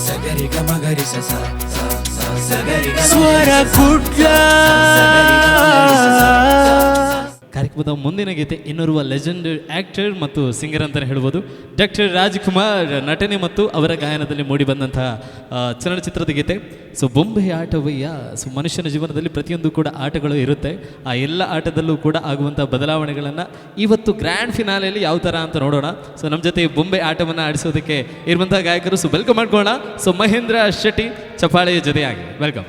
ಸಗರಿ ಗ ಮಗರಿ ಸ ಸ ಸಗರಿ ಗ ಸ್ವರ ಕುಡ್ಲ. ಕಾರ್ಯಕ್ರಮದ ಮುಂದಿನ ಗೀತೆ ಇನ್ನೋರ್ವ ಲೆಜೆಂಡ್ ಆಕ್ಟರ್ ಮತ್ತು ಸಿಂಗರ್ ಅಂತಲೇ ಹೇಳ್ಬೋದು. ಡಾಕ್ಟರ್ ರಾಜ್ಕುಮಾರ್ ನಟನೆ ಮತ್ತು ಅವರ ಗಾಯನದಲ್ಲಿ ಮೂಡಿಬಂದಂತಹ ಚಲನಚಿತ್ರದ ಗೀತೆ. ಸೊ ಬೊಂಬೆ ಆಟವಯ್ಯ. ಸೊ ಮನುಷ್ಯನ ಜೀವನದಲ್ಲಿ ಪ್ರತಿಯೊಂದು ಕೂಡ ಆಟಗಳು ಇರುತ್ತೆ. ಆ ಎಲ್ಲ ಆಟದಲ್ಲೂ ಕೂಡ ಆಗುವಂಥ ಬದಲಾವಣೆಗಳನ್ನು ಇವತ್ತು ಗ್ರ್ಯಾಂಡ್ ಫಿನಾಲೆಯಲ್ಲಿ ಯಾವ ಥರ ಅಂತ ನೋಡೋಣ. ಸೊ ನಮ್ಮ ಜೊತೆ ಬೊಂಬೆ ಆಟವನ್ನು ಆಡಿಸೋದಕ್ಕೆ ಇರುವಂಥ ಗಾಯಕರು. ಸೊ ವೆಲ್ಕಮ್ ಮಾಡ್ಕೊಳ್ಳೋಣ. ಸೊ ಮಹೇಂದ್ರ ಶೆಟ್ಟಿ ಚಪ್ಪಾಳೆಯ ಜೊತೆಯಾಗಿ ವೆಲ್ಕಮ್.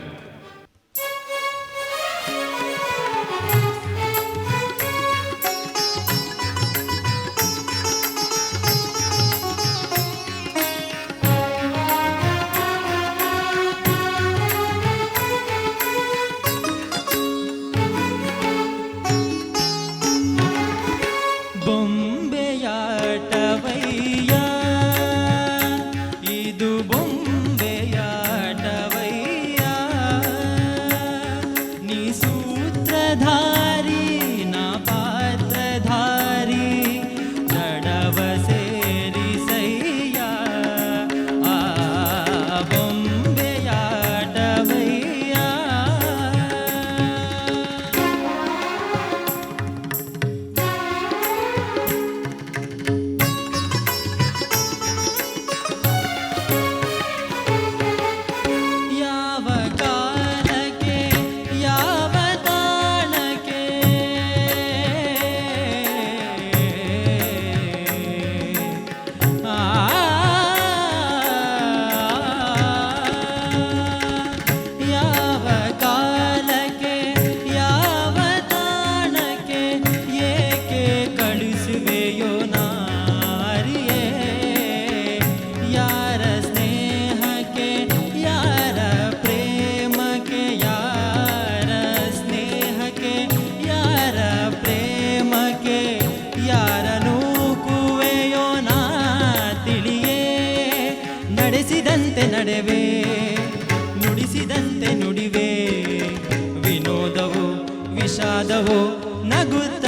ನಡೆವೆ ನುಡಿಸಿದಂತೆ ನುಡಿವೆ ವಿನೋದವು ವಿಷಾದವು ನಗುತ್ತ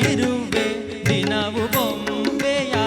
ಇರುವೆ ದಿನವು ಬೊಂಬೆಯಾಟವಯ್ಯ.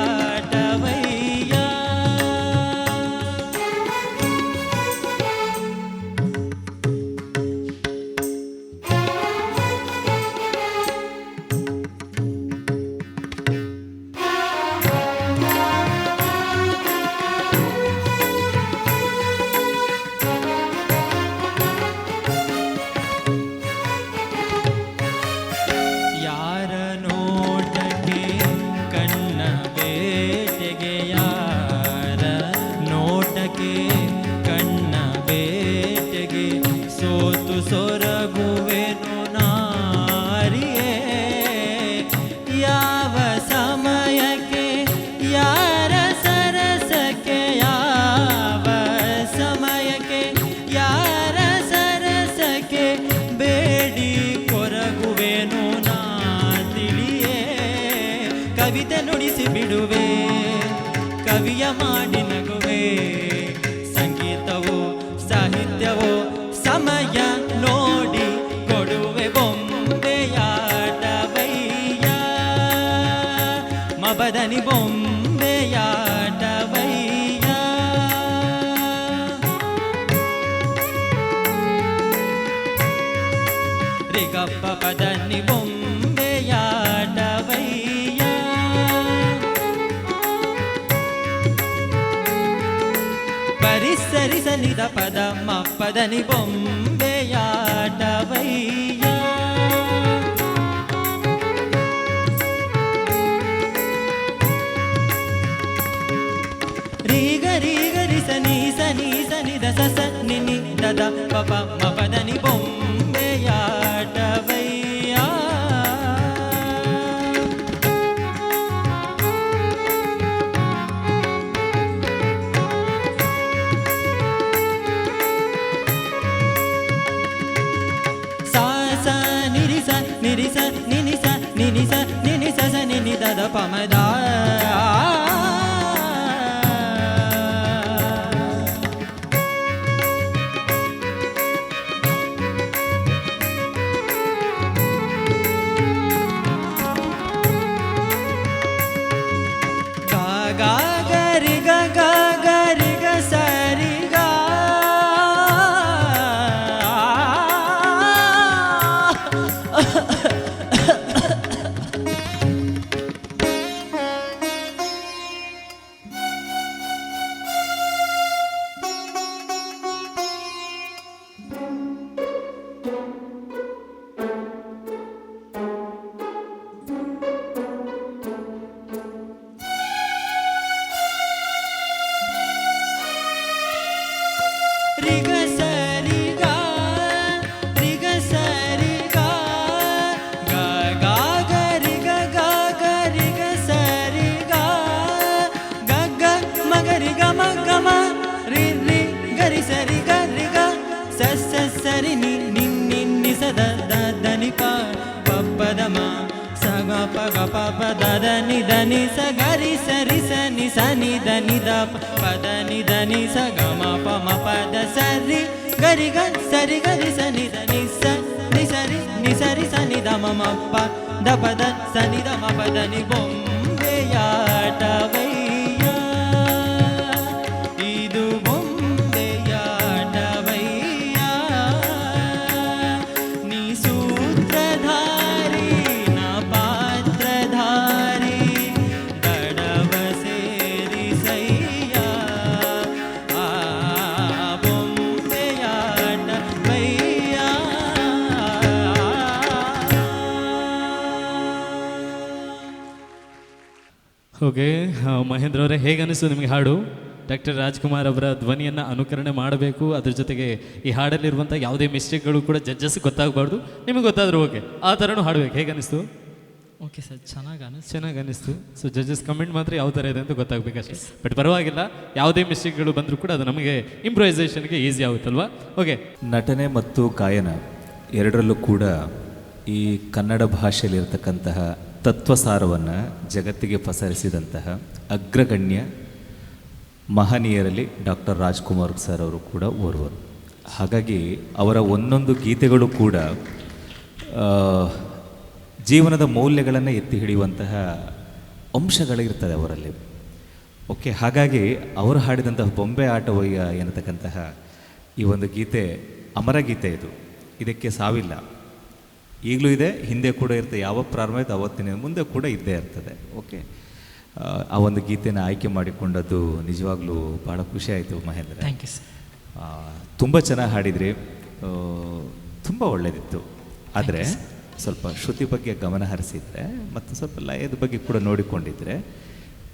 ಸೊರಗುವೆನು ನಾರಿಯೇ ಯಾವ ಸಮಯಕ್ಕೆ ಯಾರ ಸರಸಕ್ಕೆ ಯಾವ ಸಮಯಕ್ಕೆ ಯಾರ ಸರಸಕ್ಕೆ ಬೇಡಿ ಕೊರಗುವೆನು ನಾ ತಿಳಿಯೇ. ಕವಿತೆ ನುಡಿಸಿ ಬಿಡುವೆ ಕವಿಯ ಮಾಡಿ ನಗುವೆ ಸಂಗೀತವೋ ಸಾಹಿತ್ಯವೋ ಸಮಯ ನೋಡಿ ಕೊಡುವೆ ಬೊಂಬೆಯಾಟವಯ್ಯ ಮಬದನಿ ಬೊಂಬೆಯಾಟವಯ್ಯ. ರಿಗಪ್ಪ ಪದನಿ ಬೊಂಬೆಯಾಟವಯ್ಯ ಪರಿಸರಿಸನಿದ ಪದ ಮಪ್ಪದನಿ ಬೊಂಬೆಯಾಟವಯ್ಯ. ರೀಗ ರೀಗ ರಿಸ ನೀಸ ನೀಸ ನಿದ ಸಸ ನಿನಿ ದದ ಪಪ ಮಪದನಿ ಬೊಂಬೆಯಾಟವಯ್ಯ. ನಿರಿಸ ನಿನಿಸ ನಿನಿಸ ನಿನಿಸ ಸ ನಿನಿ ದದ ಪಮದ. ಗ ಗ ಗ ರಿ ಗ ಗ ಗ ರಿ ಗ ಸ ರಿ ರಿಗ ಸರಿ ಗ ರಿಗ ಸರಿ ಗ ಗ ಗ ಗ ರಿ ಗ ಗ ಗ ರಿ ಗ ಸರಿ ಗ ಗ ಗ ಮಗರಿ ಗ ಮ ಗ ಮ ರಿ ರಿ ಗರಿ ಸರಿ ಗ ರಿ ಗ ಸ ಸ ಸರಿ ನಿ ನಿ ನಿ ನಿ ಸ ದ ದ ದ ನಿ ಪ ಪ ಪ ದ ಮ ಸ ಗ ಪ ಗ ಪ ಪ ದ ದ ನಿ ದ ನಿ ಸ ಗ ರಿ ಸ ರಿ ಸ ನಿ ಸ ನಿ ದ ನಿ ದ ಪ ದ ನಿ ದ ನಿ ಸ ಗ ಮ ಪ ಮ ಪ ದ ಸ ರಿ ಗ ರಿ ಗ ಸ ರಿ ಗ ರಿ ಸ ನಿ ದ ನಿ ಸ ನಿ ಸ ರಿ ನಿ ಸ ರಿ ಸ ನಿ ದ ಮ ಮ ಪ ದ ಪ ದ ಸ ನಿ ದ ಮ ಪ ದ ನಿ ಬೊಂಬೆಯಾಟವಯ್ಯ ಇದು ಬೊಂಬೆಯಾಟವಯ್ಯ ನೀ ಸೂತ್ರಧಾರಿ ನಾ ಪಾತ್ರಧಾರಿ ದಡವ ಸೇರಿಸಯ್ಯ ಆ ಬೊಂಬೆಯಾಟವಯ್ಯ. ಓಕೆ, ಮಹೇಂದ್ರ ಅವರೇ, ಹೇಗೆ ಅನಿಸ್ತು ನಿಮಗೆ ಹಾಡು? ಡಾಕ್ಟರ್ ರಾಜ್ಕುಮಾರ್ ಅವರ ಧ್ವನಿಯನ್ನು ಅನುಕರಣೆ ಮಾಡಬೇಕು, ಅದ್ರ ಜೊತೆಗೆ ಈ ಹಾಡಲ್ಲಿರುವಂಥ ಯಾವುದೇ ಮಿಸ್ಟೇಕ್ಗಳು ಕೂಡ ಜಡ್ಜಸ್ ಗೊತ್ತಾಗಬಾರ್ದು, ನಿಮಗೆ ಗೊತ್ತಾದರೂ ಓಕೆ, ಆ ಥರನೂ ಹಾಡಬೇಕು. ಹೇಗೆ ಅನಿಸ್ತು? ಓಕೆ ಸರ್, ಚೆನ್ನಾಗಿ ಅನಿಸ್ತು. ಸೊ ಜಡ್ಜಸ್ ಕಮೆಂಟ್ ಮಾತ್ರ ಯಾವ ಥರ ಇದೆ ಅಂತ ಗೊತ್ತಾಗಬೇಕಷ್ಟೇ. ಬಟ್ ಪರವಾಗಿಲ್ಲ, ಯಾವುದೇ ಮಿಸ್ಟೇಕ್ಗಳು ಬಂದರೂ ಕೂಡ ಅದು ನಮಗೆ ಇಂಪ್ರೂವೈಸೇಷನ್ಗೆ ಈಸಿ ಆಗುತ್ತಲ್ವಾ? ಓಕೆ, ನಟನೆ ಮತ್ತು ಗಾಯನ ಎರಡರಲ್ಲೂ ಕೂಡ ಈ ಕನ್ನಡ ಭಾಷೆಯಲ್ಲಿರ್ತಕ್ಕಂತಹ ತತ್ವಸಾರವನ್ನು ಜಗತ್ತಿಗೆ ಪಸರಿಸಿದಂತಹ ಅಗ್ರಗಣ್ಯ ಮಹನೀಯರಲ್ಲಿ ಡಾಕ್ಟರ್ ರಾಜ್ಕುಮಾರ್ ಸರ್ ಅವರು ಕೂಡ ಓರ್ವರು. ಹಾಗಾಗಿ ಅವರ ಒಂದೊಂದು ಗೀತೆಗಳು ಕೂಡ ಜೀವನದ ಮೌಲ್ಯಗಳನ್ನು ಎತ್ತಿ ಹಿಡಿಯುವಂತಹ ಅಂಶಗಳಿರ್ತದೆ ಅವರಲ್ಲಿ. ಓಕೆ, ಹಾಗಾಗಿ ಅವರು ಹಾಡಿದಂತಹ ಬೊಂಬೆ ಆಟವಯ್ಯ ಎನ್ನತಕ್ಕಂತಹ ಈ ಒಂದು ಗೀತೆ ಅಮರ ಗೀತೆ. ಇದಕ್ಕೆ ಸಾವಿಲ್ಲ, ಈಗಲೂ ಇದೆ, ಹಿಂದೆ ಕೂಡ ಇರ್ತದೆ. ಯಾವ ಪ್ರಾರಂಭ ಆಯಿತು ಅವತ್ತಿನ ಮುಂದೆ ಕೂಡ ಇದ್ದೇ ಇರ್ತದೆ. ಓಕೆ, ಆ ಒಂದು ಗೀತೆನ ಆಯ್ಕೆ ಮಾಡಿಕೊಂಡದ್ದು ನಿಜವಾಗ್ಲೂ ಭಾಳ ಖುಷಿ ಆಯಿತು ಮಹೇಂದ್ರ. Thank you sir. ತುಂಬ ಚೆನ್ನಾಗಿ ಹಾಡಿದ್ರಿ, ತುಂಬ ಒಳ್ಳೆಯದಿತ್ತು. ಆದರೆ ಸ್ವಲ್ಪ ಶ್ರುತಿ ಬಗ್ಗೆ ಗಮನ ಹರಿಸಿದರೆ ಮತ್ತು ಸ್ವಲ್ಪ ಲಯದ ಬಗ್ಗೆ ಕೂಡ ನೋಡಿಕೊಂಡಿದ್ದರೆ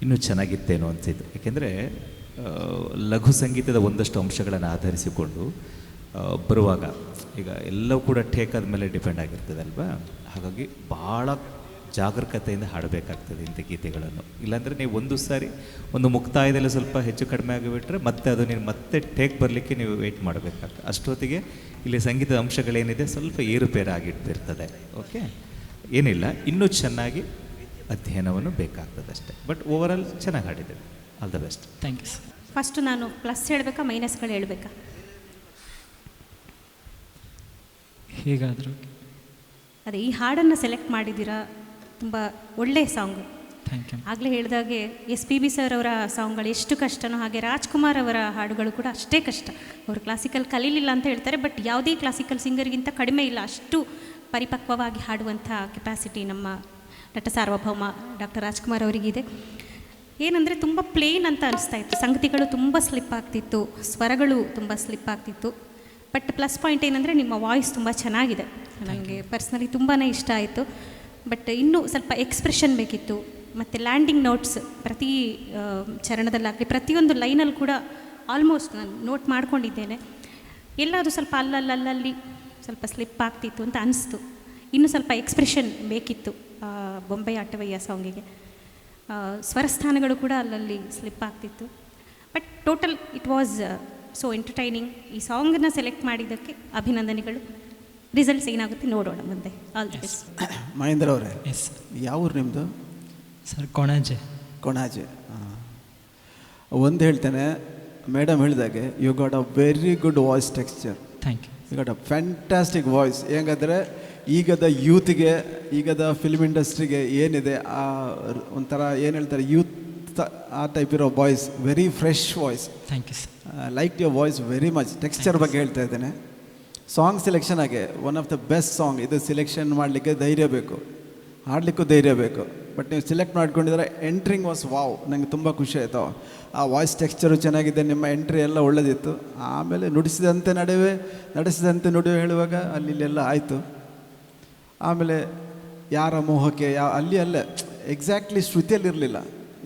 ಇನ್ನೂ ಚೆನ್ನಾಗಿತ್ತೇನೋ ಅನಿಸಿದ್ದು. ಏಕೆಂದರೆ ಲಘು ಸಂಗೀತದ ಒಂದಷ್ಟು ಅಂಶಗಳನ್ನು ಆಧರಿಸಿಕೊಂಡು ಬರುವಾಗ ಈಗ ಎಲ್ಲವೂ ಕೂಡ ಟೇಕ್ ಆದಮೇಲೆ ಡಿಪೆಂಡ್ ಆಗಿರ್ತದೆ ಅಲ್ವಾ. ಹಾಗಾಗಿ ಭಾಳ ಜಾಗರೂಕತೆಯಿಂದ ಹಾಡಬೇಕಾಗ್ತದೆ ಇಂಥ ಗೀತೆಗಳನ್ನು. ಇಲ್ಲಾಂದರೆ ನೀವು ಒಂದು ಸಾರಿ ಒಂದು ಮುಕ್ತಾಯದಲ್ಲಿ ಸ್ವಲ್ಪ ಹೆಚ್ಚು ಕಡಿಮೆ ಆಗಿಬಿಟ್ರೆ ಮತ್ತೆ ಅದು ನೀನು ಮತ್ತೆ ಟೇಕ್ ಬರಲಿಕ್ಕೆ ನೀವು ವೆಯ್ಟ್ ಮಾಡಬೇಕಾಗ್ತದೆ. ಅಷ್ಟೊತ್ತಿಗೆ ಇಲ್ಲಿ ಸಂಗೀತದ ಅಂಶಗಳೇನಿದೆ ಸ್ವಲ್ಪ ಏರುಪೇರಾಗಿಟ್ಟಿರ್ತದೆ. ಓಕೆ, ಏನಿಲ್ಲ, ಇನ್ನೂ ಚೆನ್ನಾಗಿ ಅಧ್ಯಯನವನ್ನು ಬೇಕಾಗ್ತದೆ ಅಷ್ಟೇ. ಬಟ್ ಓವರಾಲ್ ಚೆನ್ನಾಗಿ ಹಾಡಿದ್ದೇವೆ. All the best. Thank you sir. First ನಾನು ಪ್ಲಸ್ ಹೇಳಬೇಕಾ ಮೈನಸ್ಗಳು ಹೇಳಬೇಕಾ? ಹೇಗಾದರೂ ಅದೇ, ಈ ಹಾಡನ್ನು ಸೆಲೆಕ್ಟ್ ಮಾಡಿದ್ದೀರಾ, ತುಂಬ ಒಳ್ಳೆಯ ಸಾಂಗು. Thank you. ಆಗಲೇ ಹೇಳಿದಾಗೆ SPB ಸರ್ ಅವರ ಸಾಂಗ್ಗಳು ಎಷ್ಟು ಕಷ್ಟನೋ ಹಾಗೆ ರಾಜ್ಕುಮಾರ್ ಅವರ ಹಾಡುಗಳು ಕೂಡ ಅಷ್ಟೇ ಕಷ್ಟ. ಅವರು ಕ್ಲಾಸಿಕಲ್ ಕಲೀಲಿಲ್ಲ ಅಂತ ಹೇಳ್ತಾರೆ, ಬಟ್ ಯಾವುದೇ ಕ್ಲಾಸಿಕಲ್ ಸಿಂಗರ್ಗಿಂತ ಕಡಿಮೆ ಇಲ್ಲ, ಅಷ್ಟು ಪರಿಪಕ್ವವಾಗಿ ಹಾಡುವಂಥ ಕೆಪಾಸಿಟಿ ನಮ್ಮ ನಟ ಸಾರ್ವಭೌಮ ಡಾಕ್ಟರ್ ರಾಜ್ಕುಮಾರ್ ಅವರಿಗಿದೆ. ಏನಂದರೆ ತುಂಬ ಪ್ಲೇನ್ ಅಂತ ಅನಿಸ್ತಾ ಇತ್ತು, ಸಂಗತಿಗಳು ತುಂಬ ಸ್ಲಿಪ್ ಆಗ್ತಿತ್ತು, ಸ್ವರಗಳು ತುಂಬ ಸ್ಲಿಪ್ ಆಗ್ತಿತ್ತು. ಬಟ್ ಪ್ಲಸ್ ಪಾಯಿಂಟ್ ಏನಂದರೆ ನಿಮ್ಮ ವಾಯ್ಸ್ ತುಂಬ ಚೆನ್ನಾಗಿದೆ, ನನಗೆ ಪರ್ಸ್ನಲಿ ತುಂಬಾ ಇಷ್ಟ ಆಯಿತು. ಬಟ್ ಇನ್ನೂ ಸ್ವಲ್ಪ ಎಕ್ಸ್ಪ್ರೆಷನ್ ಬೇಕಿತ್ತು. ಮತ್ತು ಲ್ಯಾಂಡಿಂಗ್ ನೋಟ್ಸ್ ಪ್ರತಿ ಚರಣದಲ್ಲಾಗಲಿ ಪ್ರತಿಯೊಂದು ಲೈನಲ್ಲಿ ಕೂಡ ಆಲ್ಮೋಸ್ಟ್ ನಾನು ನೋಟ್ ಮಾಡ್ಕೊಂಡಿದ್ದೇನೆ. ಎಲ್ಲಾದರೂ ಸ್ವಲ್ಪ ಅಲ್ಲಲ್ಲಿ ಸ್ವಲ್ಪ ಸ್ಲಿಪ್ ಆಗ್ತಿತ್ತು ಅಂತ ಅನಿಸ್ತು. ಇನ್ನೂ ಸ್ವಲ್ಪ ಎಕ್ಸ್ಪ್ರೆಷನ್ ಬೇಕಿತ್ತು ಬೊಂಬೆ ಆಟವಯ್ಯ ಸಾಂಗಿಗೆ. ಸ್ವರಸ್ಥಾನಗಳು ಕೂಡ ಅಲ್ಲಲ್ಲಿ ಸ್ಲಿಪ್ ಆಗ್ತಿತ್ತು. But total it was so entertaining. ಈ ಸಾಂಗನ್ನು ಸೆಲೆಕ್ಟ್ ಮಾಡಿದ್ದಕ್ಕೆ ಅಭಿನಂದನೆಗಳು. ರಿಸಲ್ಟ್ಸ್ ಏನಾಗುತ್ತೆ ನೋಡೋಣ ಮುಂದೆ. All the best. ಮಹೇಂದ್ರ ಅವರೇ, ಎಸ್ ಯಾವ ಊರು ನಿಮ್ಮದು? ಸರ್, ಕೊಣಾಜೆ. ಕೊಣಾಜೆ. ಒಂದು ಹೇಳ್ತೇನೆ, ಮೇಡಮ್ ಹೇಳಿದಾಗೆ you got a very good voice texture. Thank you. You got a fantastic voice. ಹೇಗಂದರೆ ಈಗದ ಯೂತ್ಗೆ, ಈಗದ ಫಿಲ್ಮ್ ಇಂಡಸ್ಟ್ರಿಗೆ ಏನಿದೆ ಆ ಒಂಥರ ಏನು ಹೇಳ್ತಾರೆ ಯೂತ್ ಆ ಟೈಪ್ ಇರೋ voice, very fresh voice. Thank you sir. Like your voice very much. Texture ಬಗ್ಗೆ ಹೇಳ್ತಾ ಇದ್ದೇನೆ. ಸಾಂಗ್ ಸೆಲೆಕ್ಷನ್ ಆಗಿ one of the best song. ಇದು ಸೆಲೆಕ್ಷನ್ ಮಾಡಲಿಕ್ಕೆ ಧೈರ್ಯ ಬೇಕು, ಹಾಡಲಿಕ್ಕೂ ಧೈರ್ಯ ಬೇಕು. ಬಟ್ ನೀವು ಸೆಲೆಕ್ಟ್ ಮಾಡ್ಕೊಂಡಿದ್ರೆ ಎಂಟ್ರಿಂಗ್ ವಾಸ್ ವಾವ್, ನನಗೆ ತುಂಬ ಖುಷಿ ಆಯಿತು. ಆ ವಾಯ್ಸ್ ಟೆಕ್ಸ್ಚರು ಚೆನ್ನಾಗಿದೆ, ನಿಮ್ಮ ಎಂಟ್ರಿ ಎಲ್ಲ ಒಳ್ಳೆದಿತ್ತು. ಆಮೇಲೆ ನಡೆಸಿದಂತೆ ನುಡಿವೆ ಹೇಳುವಾಗ ಅಲ್ಲೆಲ್ಲ ಆಯಿತು. ಆಮೇಲೆ ಯಾರ ಮೋಹಕ್ಕೆ ಅಲ್ಲಿ ಅಲ್ಲೇ ಎಕ್ಸಾಕ್ಟ್ಲಿ ಶ್ರುತಿಯಲ್ಲಿರಲಿಲ್ಲ.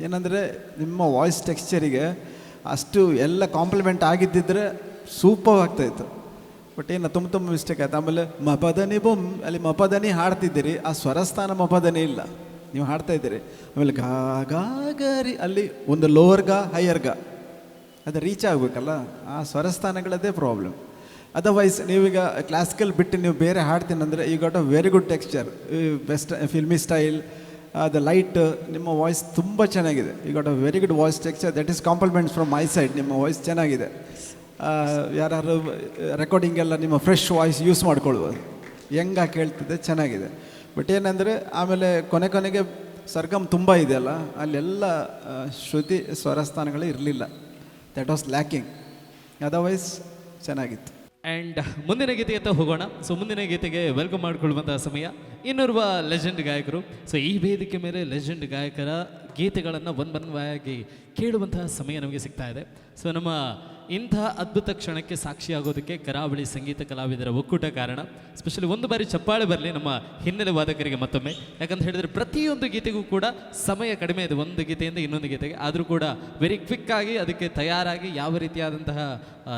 ಏನಂದರೆ ನಿಮ್ಮ ವಾಯ್ಸ್ ಟೆಕ್ಸ್ಚರಿಗೆ ಅಷ್ಟು ಎಲ್ಲ ಕಾಂಪ್ಲಿಮೆಂಟ್ ಆಗಿದ್ದಿದ್ರೆ ಸೂಪರ್ ಆಗ್ತಾಯಿತ್ತು. ಬಟ್ ಏನು ತುಂಬ ಮಿಸ್ಟೇಕ್ ಆಯ್ತು. ಆಮೇಲೆ ಮಪದನಿ ಬೊಮ್ ಅಲ್ಲಿ ಮಪದನಿ ಹಾಡ್ತಿದ್ದೀರಿ, ಆ ಸ್ವರಸ್ಥಾನ ಮಪದನಿ ಇಲ್ಲ, ನೀವು ಹಾಡ್ತಾ ಇದ್ದೀರಿ. ಆಮೇಲೆ ಗಾ ಗಾ ಗರಿ ಅಲ್ಲಿ ಒಂದು ಲೋವರ್ ಗಾ ಹೈಯರ್ ಗಾ ಅದು ರೀಚ್ ಆಗಬೇಕಲ್ಲ, ಆ ಸ್ವರಸ್ಥಾನಗಳದ್ದೇ ಪ್ರಾಬ್ಲಮ್. ಅದರ್ವೈಸ್ ನೀವೀಗ ಕ್ಲಾಸಿಕಲ್ ಬಿಟ್ಟು ನೀವು ಬೇರೆ ಹಾಡ್ತೀನಂದರೆ you got a very good texture, best filmy style, the light, ನಿಮ್ಮ ವಾಯ್ಸ್ ತುಂಬ ಚೆನ್ನಾಗಿದೆ. You got a very good voice texture, that is compliments from my side. ನಿಮ್ಮ ವಾಯ್ಸ್ ಚೆನ್ನಾಗಿದೆ. ಯಾರು ರೆಕಾರ್ಡಿಂಗ್ ಎಲ್ಲ ನಿಮ್ಮ ಫ್ರೆಶ್ ವಾಯ್ಸ್ ಯೂಸ್ ಮಾಡ್ಕೊಳ್ಬೋದು, ಹೆಂಗಾಗಿ ಕೇಳ್ತಿದ್ದೆ ಚೆನ್ನಾಗಿದೆ. ಬಟ್ ಏನಂದರೆ ಆಮೇಲೆ ಕೊನೆಗೆ ಸರ್ಗಮ್ ತುಂಬ ಇದೆಯಲ್ಲ, ಅಲ್ಲೆಲ್ಲ ಶ್ರುತಿ ಸ್ವರಸ್ಥಾನಗಳೇ ಇರಲಿಲ್ಲ. That was lacking. ಅದರ್ವೈಸ್ ಚೆನ್ನಾಗಿತ್ತು. ಆ್ಯಂಡ್ ಮುಂದಿನ ಗೀತೆಗೆ ಹೋಗೋಣ. ಸೊ ಮುಂದಿನ ಗೀತೆಗೆ ವೆಲ್ಕಮ್ ಮಾಡಿಕೊಳ್ಳುವಂತಹ ಸಮಯ. ಇನ್ನೋರ್ವ ಲೆಜೆಂಡ್ ಗಾಯಕರು. ಸೊ ಈ ವೇದಿಕೆ ಮೇಲೆ ಲೆಜೆಂಡ್ ಗಾಯಕರ ಗೀತೆಗಳನ್ನು ಒಂದೊಂದಾಗಿ ಕೇಳುವಂತಹ ಸಮಯ ನಮಗೆ ಸಿಗ್ತಾ ಇದೆ. ಸೊ ನಮ್ಮ ಇಂಥ ಅದ್ಭುತ ಕ್ಷಣಕ್ಕೆ ಸಾಕ್ಷಿಯಾಗೋದಕ್ಕೆ ಕರಾವಳಿ ಸಂಗೀತ ಕಲಾವಿದರ ಒಕ್ಕೂಟ ಕಾರಣ. ಸ್ಪೆಷಲಿ ಒಂದು ಬಾರಿ ಚಪ್ಪಾಳೆ ಬರಲಿ ನಮ್ಮ ಹಿನ್ನೆಲೆ ವಾದಕರಿಗೆ ಮತ್ತೊಮ್ಮೆ. ಯಾಕಂತ ಹೇಳಿದರೆ ಪ್ರತಿಯೊಂದು ಗೀತೆಗೂ ಕೂಡ ಸಮಯ ಕಡಿಮೆ ಇದೆ, ಒಂದು ಗೀತೆಯಿಂದ ಇನ್ನೊಂದು ಗೀತೆಗೆ. ಆದರೂ ಕೂಡ ವೆರಿ ಕ್ವಿಕ್ಕಾಗಿ ಅದಕ್ಕೆ ತಯಾರಾಗಿ ಯಾವ ರೀತಿಯಾದಂತಹ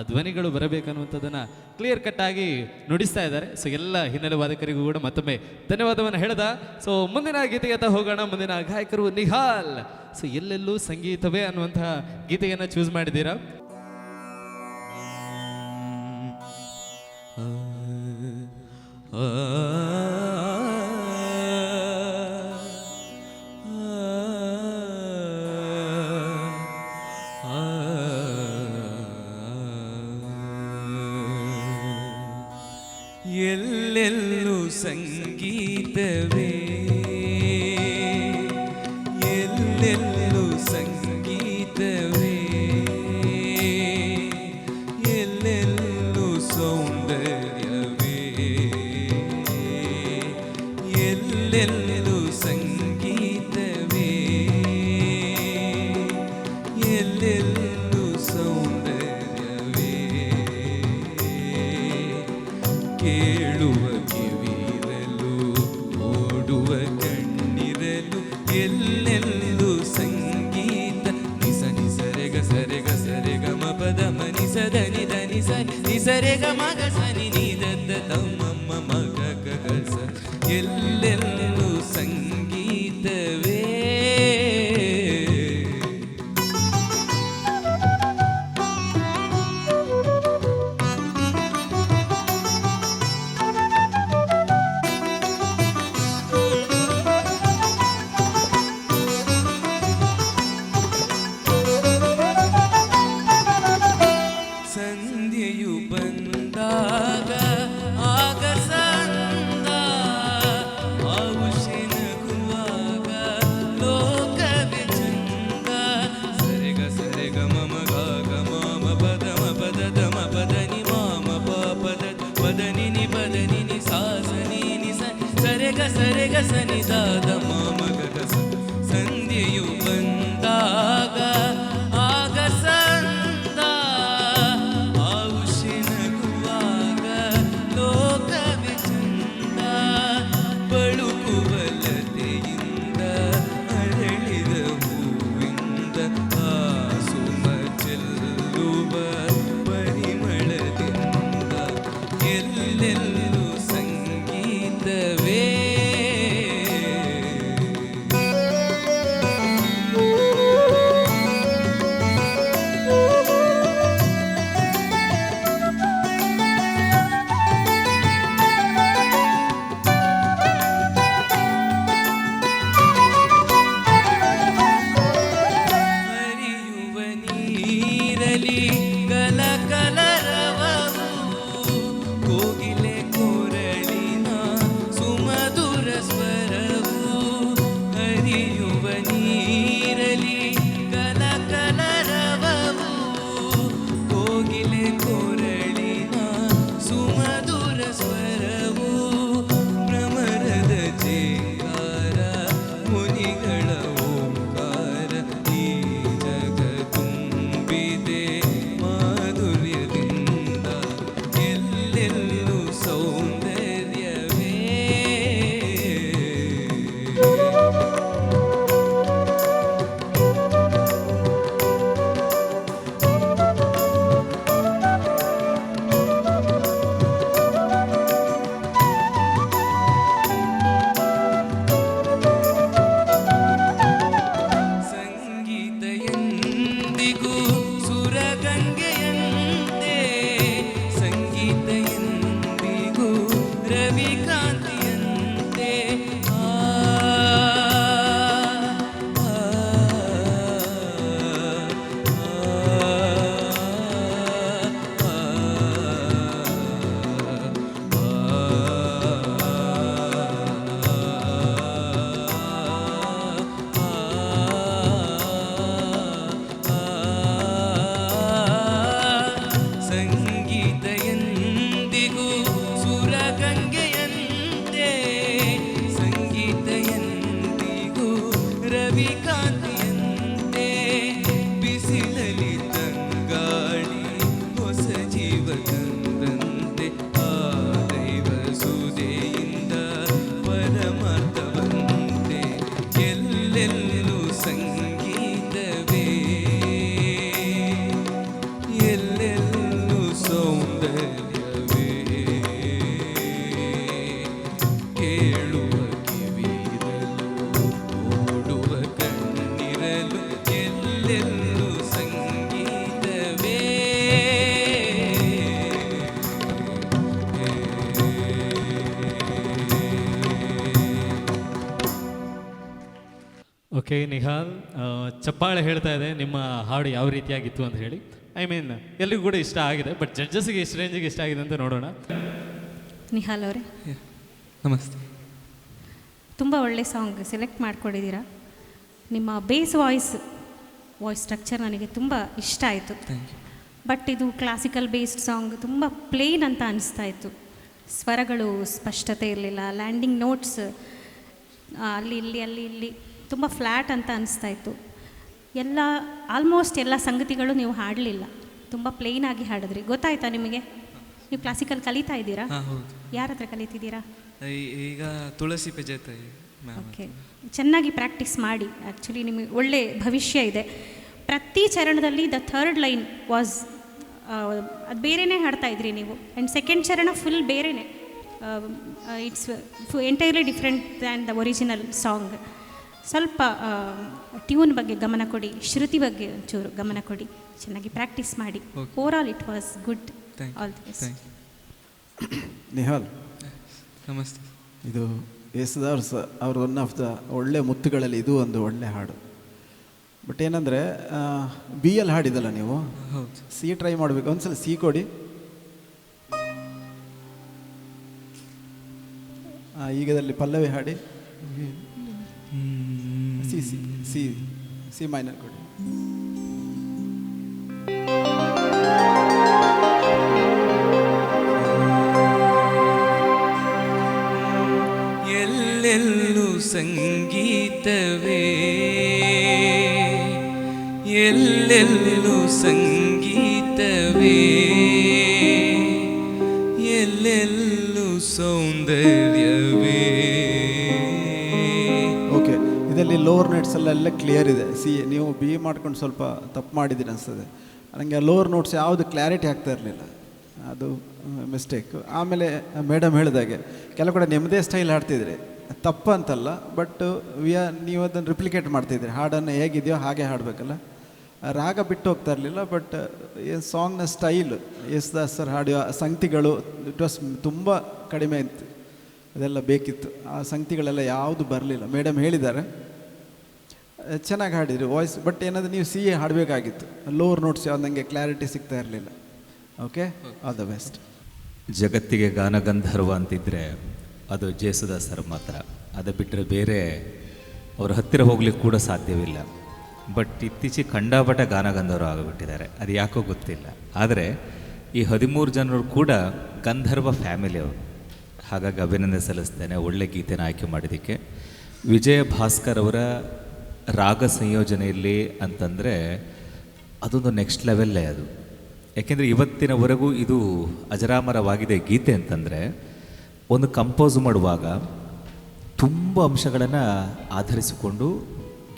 ಧ್ವನಿಗಳು ಬರಬೇಕನ್ನುವಂಥದ್ದನ್ನು ಕ್ಲಿಯರ್ ಕಟ್ಟಾಗಿ ನುಡಿಸ್ತಾ ಇದ್ದಾರೆ. ಸೊ ಎಲ್ಲ ಹಿನ್ನೆಲೆ ವಾದಕರಿಗೂ ಕೂಡ ಮತ್ತೊಮ್ಮೆ ಧನ್ಯವಾದವನ್ನು ಹೇಳ್ದ. ಸೊ ಮುಂದಿನ ಗೀತೆಗೆ ಹೋಗೋಣ. ಮುಂದಿನ ಗಾಯಕರು ನಿಹಾಲ್. ಸೊ ಎಲ್ಲೆಲ್ಲೂ ಸಂಗೀತವೇ ಅನ್ನುವಂತಹ ಗೀತೆಯನ್ನು ಚೂಸ್ ಮಾಡಿದ್ದೀರಾ. ಎಲ್ಲೆಲ್ಲೂ ಸಂಗೀತವೇ, ಎಲ್ಲೆಲ್ಲೂ ಸಂಗೀತವೇ, ಎಲ್ಲೆಲ್ಲೂ ಸೌಂದರ್ಯವೇ, ಎಲ್ಲೆಲ್ಲೂ ಸಂಗೀತವೇ, ಎಲ್ಲೆಲ್ಲೂ ಸೌಂದರ್ಯವೇ, ಕೇಳುವ ಕಿವಿರಲು ಓಡುವ ಕಣ್ಣಿರಲು ಎಲ್ಲೆಲ್ಲೂ ಸಂಗೀತ. ನಿಸ ನಿಸರೆಗ ಸರೆಗ ಸರೆಗ ಮಪದ ಮನಿಸದ ನಿದ ನಿಸ ನಿಸರೆಗ ಮಗ ಸನಿ ನಿದದ್ದ ತಮ್ಮಮ್ಮ ಮಗ ಗಸ ಎಲ್ಲೆಲ್ಲೂ ಸಂಗೀತವೇ. ಸಂಧ್ಯೆಯು ಬಂದಾಗ ಆಗ ಸಂದ ಔಷಧ ನಗುವಾಗ ಲೋಕವೇ ಚಂದ. ಸರೆಗ ಸರೆಗ ಮಮ ಗಾಗ ಮಾಮ ಪದ ಮ ಪದ ದ ಮ ಪದ ನಿ ಮಾಮ ಪದ ಪದನಿ ನಿ ಪದನಿ ನಿ ಸಾಸನಿ ನಿ ಸರೆಗ ಸರೆಗ ಸನಿ ದಾದ ಮಾಮ ಗಗ ಸ. ಸಂಧ್ಯೆಯು ಬಂದಾಗ ಆಗ ಸಂದ ಔಷಧಗುವಾಗ ಲೋಕವೇ ಚಂದ. ಬಳುಕುವ ಲತೆಯಿಂದ ಅರಳಿದ ಹೂವಿಂದ ಆ ಸುಮ ಚೆಲ್ಲುವ ಪರಿಮಳದಿಂದ ಎಲ್ಲೆಲ್ಲೂ ಸಂಗೀತವೇ. ಹರಿಯುವ ನೀರಲಿ ಕಲಕಲರವವು ಕೋಗಿಲೆ ಕೊರಳಿನ ಸುಮಧುರ ಸ್ವರವು. ಹರಿಯುವ ನೀರಲಿ ಕಲಕಲರವವು ಕೋಗಿಲೆ ಕೊರಳಿನ ಸುಮಧುರ ಸ್ವರವು. ಭ್ರಮರದ ಜೇಂಗಾರ ಮುನಿಗಳ ಓಂಕಾರ ಈ ಜಗ ತುಂಬಿದೆ ಸುರಗಂಗೆಯಂತೆ ಸಂಗೀತ ಎಂದಿಗೂ ರವಿಕಾಂತಿಯಂತೆ ಸಂಗೀತ ಎಂದಿಗೂ ಸುರಗಂಗೆಯಂತೆ ಸಂಗೀತ ಎಂದಿಗೂ ರವಿಕಾಂತಿಯಂತೆ ಬಿಸಿಲಲಿ ತಂಗಾಳಿ ಹೊಸ ಜೀವ ತಂದಂತೆ ಆ ದೈವ ಸುದೆಯಿಂದ ಪರಮಾರ್ಥವಂತೆ ಎಲ್ಲೆಲ್ಲೂ ಸಂಗೀತವೇ ಎಲ್ಲೆಲ್ಲೂ ಸೌಂದರ್ಯವೇ ಕೇಳುವ ಕಿವಿರಲು ನೋಡುವ ಕಣ್ಣಿರಲು ಎಲ್ಲೆಲ್ಲೂ ಸಂಗೀತವೇ ಓಕೆ ನಿಹಾಲ್, ಚಪ್ಪಾಳೆ ಹೇಳ್ತಾ ಇದೆ ನಿಮ್ಮ ಹಾಡು ಯಾವ ರೀತಿಯಾಗಿತ್ತು ಅಂತ ಹೇಳಿ. ಐ ಮೀನ್ ಎಲ್ರಿಗೂ ಕೂಡ ಇಷ್ಟ ಆಗಿದೆ, ಬಟ್ ಜಡ್ಜಸ್ಗೆ ಎಷ್ಟು ರೇಂಜಿಗೆ ಇಷ್ಟ ಆಗಿದೆ ಅಂತ ನೋಡೋಣ. ನಿಹಾಲ್ ಅವರೇ, ನಮಸ್ತೆ. ತುಂಬ ಒಳ್ಳೆ ಸಾಂಗ್ ಸೆಲೆಕ್ಟ್ ಮಾಡ್ಕೊಂಡಿದ್ದೀರಾ. ನಿಮ್ಮ ಬೇಸ್ ವಾಯ್ಸ್ ಸ್ಟ್ರಕ್ಚರ್ ನನಗೆ ತುಂಬ ಇಷ್ಟ ಆಯಿತು. Thank you. ಬಟ್ ಇದು ಕ್ಲಾಸಿಕಲ್ ಬೇಸ್ಡ್ ಸಾಂಗ್ ತುಂಬ ಪ್ಲೇನ್ ಅಂತ ಅನಿಸ್ತಾ ಇತ್ತು. ಸ್ವರಗಳು ಸ್ಪಷ್ಟತೆ ಇರಲಿಲ್ಲ, ಲ್ಯಾಂಡಿಂಗ್ ನೋಟ್ಸ್ ಅಲ್ಲಿ ಇಲ್ಲಿ ತುಂಬ ಫ್ಲ್ಯಾಟ್ ಅಂತ ಅನಿಸ್ತಾ ಇತ್ತು. ಆಲ್ಮೋಸ್ಟ್ ಎಲ್ಲ ಸಂಗತಿಗಳು ನೀವು ಹಾಡಲಿಲ್ಲ, ತುಂಬ ಪ್ಲೇನಾಗಿ ಹಾಡಿದ್ರಿ. ಗೊತ್ತಾಯ್ತಾ ನಿಮಗೆ? ನೀವು ಕ್ಲಾಸಿಕಲ್ ಕಲಿತಾ ಇದ್ದೀರಾ? ಹಾಂ, ಹೌದು. ಯಾರ ಹತ್ರ ಕಲಿತಿದ್ದೀರಾ? ಈಗ ತುಳಸಿ ಪೆಜತಾಯಿ ಮ್ಯಾಮ್. ಓಕೆ, ಚೆನ್ನಾಗಿ ಪ್ರಾಕ್ಟೀಸ್ ಮಾಡಿ. ಆ್ಯಕ್ಚುಲಿ ನಿಮಗೆ ಒಳ್ಳೆ ಭವಿಷ್ಯ ಇದೆ. ಪ್ರತಿ ಚರಣದಲ್ಲಿ ದ ಥರ್ಡ್ ಲೈನ್ ವಾಸ್ ಅದು ಬೇರೆಯೇ ಹಾಡ್ತಾ ಇದ್ರಿ ನೀವು. ಆ್ಯಂಡ್ ಸೆಕೆಂಡ್ ಚರಣ ಫುಲ್ ಬೇರೆಯೇ. It's entirely different than the original song. ಸ್ವಲ್ಪ ಟ್ಯೂನ್ ಬಗ್ಗೆ ಗಮನ ಕೊಡಿ, ಶ್ರುತಿ ಬಗ್ಗೆ ಒಂಚೂರು ಗಮನ ಕೊಡಿ, ಚೆನ್ನಾಗಿ ಪ್ರಾಕ್ಟೀಸ್ ಮಾಡಿ. Overall it was good. All the best. Nihal, ನಮಸ್ತೆ. ಇದು ಯೇಸುದಾಸ್ ಅವ್ರ ಒನ್ ಆಫ್ ದ ಒಳ್ಳೆ ಮುತ್ತುಗಳಲ್ಲಿ ಇದು ಒಂದು ಒಳ್ಳೆ ಹಾಡು. ಬಟ್ ಏನಂದರೆ ಬಿ ಎಲ್ ಹಾಡಿದಲ್ಲ ನೀವು, ಹೌದು. ಸಿ ಟ್ರೈ ಮಾಡಬೇಕು. ಒಂದ್ಸಲ ಸಿ ಕೊಡಿ. ಈಗದಲ್ಲಿ ಪಲ್ಲವಿ ಹಾಡಿ. C C C C minor ಕೊಡಿ. ಎಲ್ಲೆಲ್ಲೂ ಸಂಗೀತವೇ, ಎಲ್ಲೆಲ್ಲೂ ಸಂಗೀತವೇ, ಎಲ್ಲೆಲ್ಲೂ ಸೌಂದರ್ಯವೇ. ಓಕೆ, ಇದರಲ್ಲಿ ಲೋವರ್ ನೋಟ್ಸ್ ಎಲ್ಲ ಕ್ಲಿಯರ್ ಇದೆ. ಸಿ ನೀವು ಬಿ ಮಾಡ್ಕೊಂಡು ಸ್ವಲ್ಪ ತಪ್ಪು ಮಾಡಿದ್ದೀರಿ ಅನಿಸ್ತದೆ ನನಗೆ. ಆ ಲೋವರ್ ನೋಟ್ಸ್ ಯಾವುದು ಕ್ಲಾರಿಟಿ ಆಗ್ತಾ ಇರಲಿಲ್ಲ, ಅದು ಮಿಸ್ಟೇಕ್. ಆಮೇಲೆ ಮೇಡಮ್ ಹೇಳಿದಾಗೆ ಕೆಲವು ಕಡೆ ನಿಮ್ಮದೇ ಸ್ಟೈಲ್ ಹಾಡ್ತಿದ್ರಿ, ತಪ್ಪು ಅಂತಲ್ಲ, ಬಟ್ ನೀವು ಅದನ್ನು ರಿಪ್ಲಿಕೇಟ್ ಮಾಡ್ತಿದ್ರಿ. ಹಾಡನ್ನು ಹೇಗಿದೆಯೋ ಹಾಗೆ ಹಾಡಬೇಕಲ್ಲ, ರಾಗ ಬಿಟ್ಟು ಹೋಗ್ತಾ ಇರಲಿಲ್ಲ. ಬಟ್ ಸಾಂಗ್ನ ಸ್ಟೈಲ್ ಯೇಸುದಾಸ್ ಸರ್ ಹಾಡುವ ಸಂಗತಿಗಳು ಇಟ್ ವಾಸ್ ತುಂಬ ಕಡಿಮೆ ಇತ್ತು, ಅದೆಲ್ಲ ಬೇಕಿತ್ತು. ಆ ಸಂಗತಿಗಳೆಲ್ಲ ಯಾವುದು ಬರಲಿಲ್ಲ. ಮೇಡಮ್ ಹೇಳಿದ್ದಾರೆ ಚೆನ್ನಾಗಿ ಹಾಡಿದ್ರಿ ವಾಯ್ಸ್. ಬಟ್ ಏನಾದರೂ ನೀವು ಸಿ ಎ ಹಾಡಬೇಕಾಗಿತ್ತು. ಲೋವರ್ ನೋಟ್ಸ್ ಯಾವ್ದು ನನಗೆ ಕ್ಲಾರಿಟಿ ಸಿಗ್ತಾ ಇರಲಿಲ್ಲ. Okay, all the best. ಜಗತ್ತಿಗೆ ಗಾನಗಂಧರ್ವ ಅಂತಿದ್ದರೆ ಅದು ಜೇಸುದಾಸ್ ಸರ್ ಮಾತ್ರ. ಅದು ಬಿಟ್ಟರೆ ಬೇರೆ ಅವ್ರ ಹತ್ತಿರ ಹೋಗ್ಲಿಕ್ಕೆ ಕೂಡ ಸಾಧ್ಯವಿಲ್ಲ. ಬಟ್ ಇತ್ತೀಚೆಗೆ ಕಂಡಾಪಟ್ಟ ಗಾನಗಂಧರ್ವ ಆಗಿಬಿಟ್ಟಿದ್ದಾರೆ, ಅದು ಯಾಕೋ ಗೊತ್ತಿಲ್ಲ. ಆದರೆ ಈ 13 ಜನರು ಕೂಡ ಗಂಧರ್ವ ಫ್ಯಾಮಿಲಿಯವರು. ಹಾಗಾಗಿ ಅಭಿನಂದನೆ ಸಲ್ಲಿಸ್ತೇನೆ ಒಳ್ಳೆ ಗೀತೆನ ಆಯ್ಕೆ ಮಾಡಿದ್ದಕ್ಕೆ. ವಿಜಯ ಭಾಸ್ಕರ್ ಅವರ ರಾಗ ಸಂಯೋಜನೆಯಲ್ಲಿ ಅಂತಂದರೆ ಅದೊಂದು ನೆಕ್ಸ್ಟ್ ಲೆವೆಲ್ಲೇ ಅದು. ಯಾಕೆಂದರೆ ಇವತ್ತಿನವರೆಗೂ ಇದು ಅಜರಾಮರವಾಗಿದೆ ಗೀತೆ ಅಂತಂದರೆ. ಒಂದು ಕಂಪೋಸ್ ಮಾಡುವಾಗ ತುಂಬ ಅಂಶಗಳನ್ನು ಆಧರಿಸಿಕೊಂಡು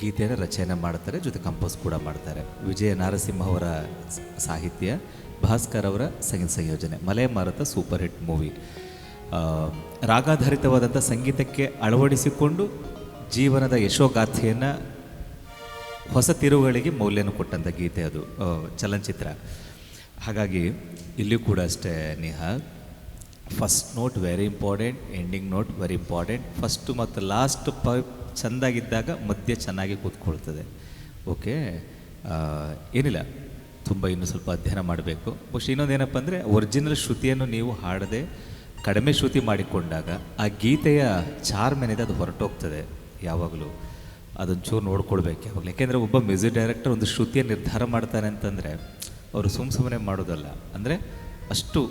ಗೀತೆಯನ್ನು ರಚನೆ ಮಾಡ್ತಾರೆ, ಜೊತೆ ಕಂಪೋಸ್ ಕೂಡ ಮಾಡ್ತಾರೆ. ವಿಜಯ ನಾರಸಿಂಹ ಅವರ ಸಾಹಿತ್ಯ, ಭಾಸ್ಕರ್ ಅವರ ಸಂಗೀತ ಸಂಯೋಜನೆ. ಮಲೆ ಮಾರುತ ಸೂಪರ್ ಹಿಟ್ ಮೂವಿ. ರಾಗಾಧಾರಿತವಾದಂಥ ಸಂಗೀತಕ್ಕೆ ಅಳವಡಿಸಿಕೊಂಡು ಜೀವನದ ಯಶೋಗಾಥೆಯನ್ನು ಹೊಸ ತಿರುವುಗಳಿಗೆ ಮೌಲ್ಯನ ಕೊಟ್ಟಂಥ ಗೀತೆ ಅದು, ಚಲನಚಿತ್ರ. ಹಾಗಾಗಿ ಇಲ್ಲಿಯೂ ಕೂಡ ಅಷ್ಟೇ Nihal, first note very important, ending note very important. First ಮತ್ತು ಲಾಸ್ಟ್ ಚೆಂದಾಗಿದ್ದಾಗ ಮಧ್ಯೆ ಚೆನ್ನಾಗಿ ಕೂತ್ಕೊಳ್ತದೆ. ಓಕೆ, ಏನಿಲ್ಲ, ತುಂಬ ಇನ್ನೂ ಸ್ವಲ್ಪ ಅಧ್ಯಯನ ಮಾಡಬೇಕು. ಬಹುಶಃ ಇನ್ನೊಂದೇನಪ್ಪ ಅಂದರೆ ಒರಿಜಿನಲ್ ಶ್ರುತಿಯನ್ನು ನೀವು ಹಾಡದೆ ಕಡಿಮೆ ಶ್ರುತಿ ಮಾಡಿಕೊಂಡಾಗ ಆ ಗೀತೆಯ ಚಾರ್ಮ್ ಏನಿದೆ ಅದು ಹೊರಟೋಗ್ತದೆ. ಯಾವಾಗಲೂ ಅದೊಂಚೂರು ನೋಡ್ಕೊಳ್ಬೇಕು ಯಾವಾಗಲೂ. ಯಾಕೆಂದರೆ ಒಬ್ಬ ಮ್ಯೂಸಿಕ್ ಡೈರೆಕ್ಟರ್ ಒಂದು ಶ್ರುತಿಯ ನಿರ್ಧಾರ ಮಾಡ್ತಾನೆ ಅಂತಂದರೆ ಅವರು ಸುಮ್ಮನೆ ಮಾಡೋದಲ್ಲ. ಅಂದರೆ ಅಷ್ಟು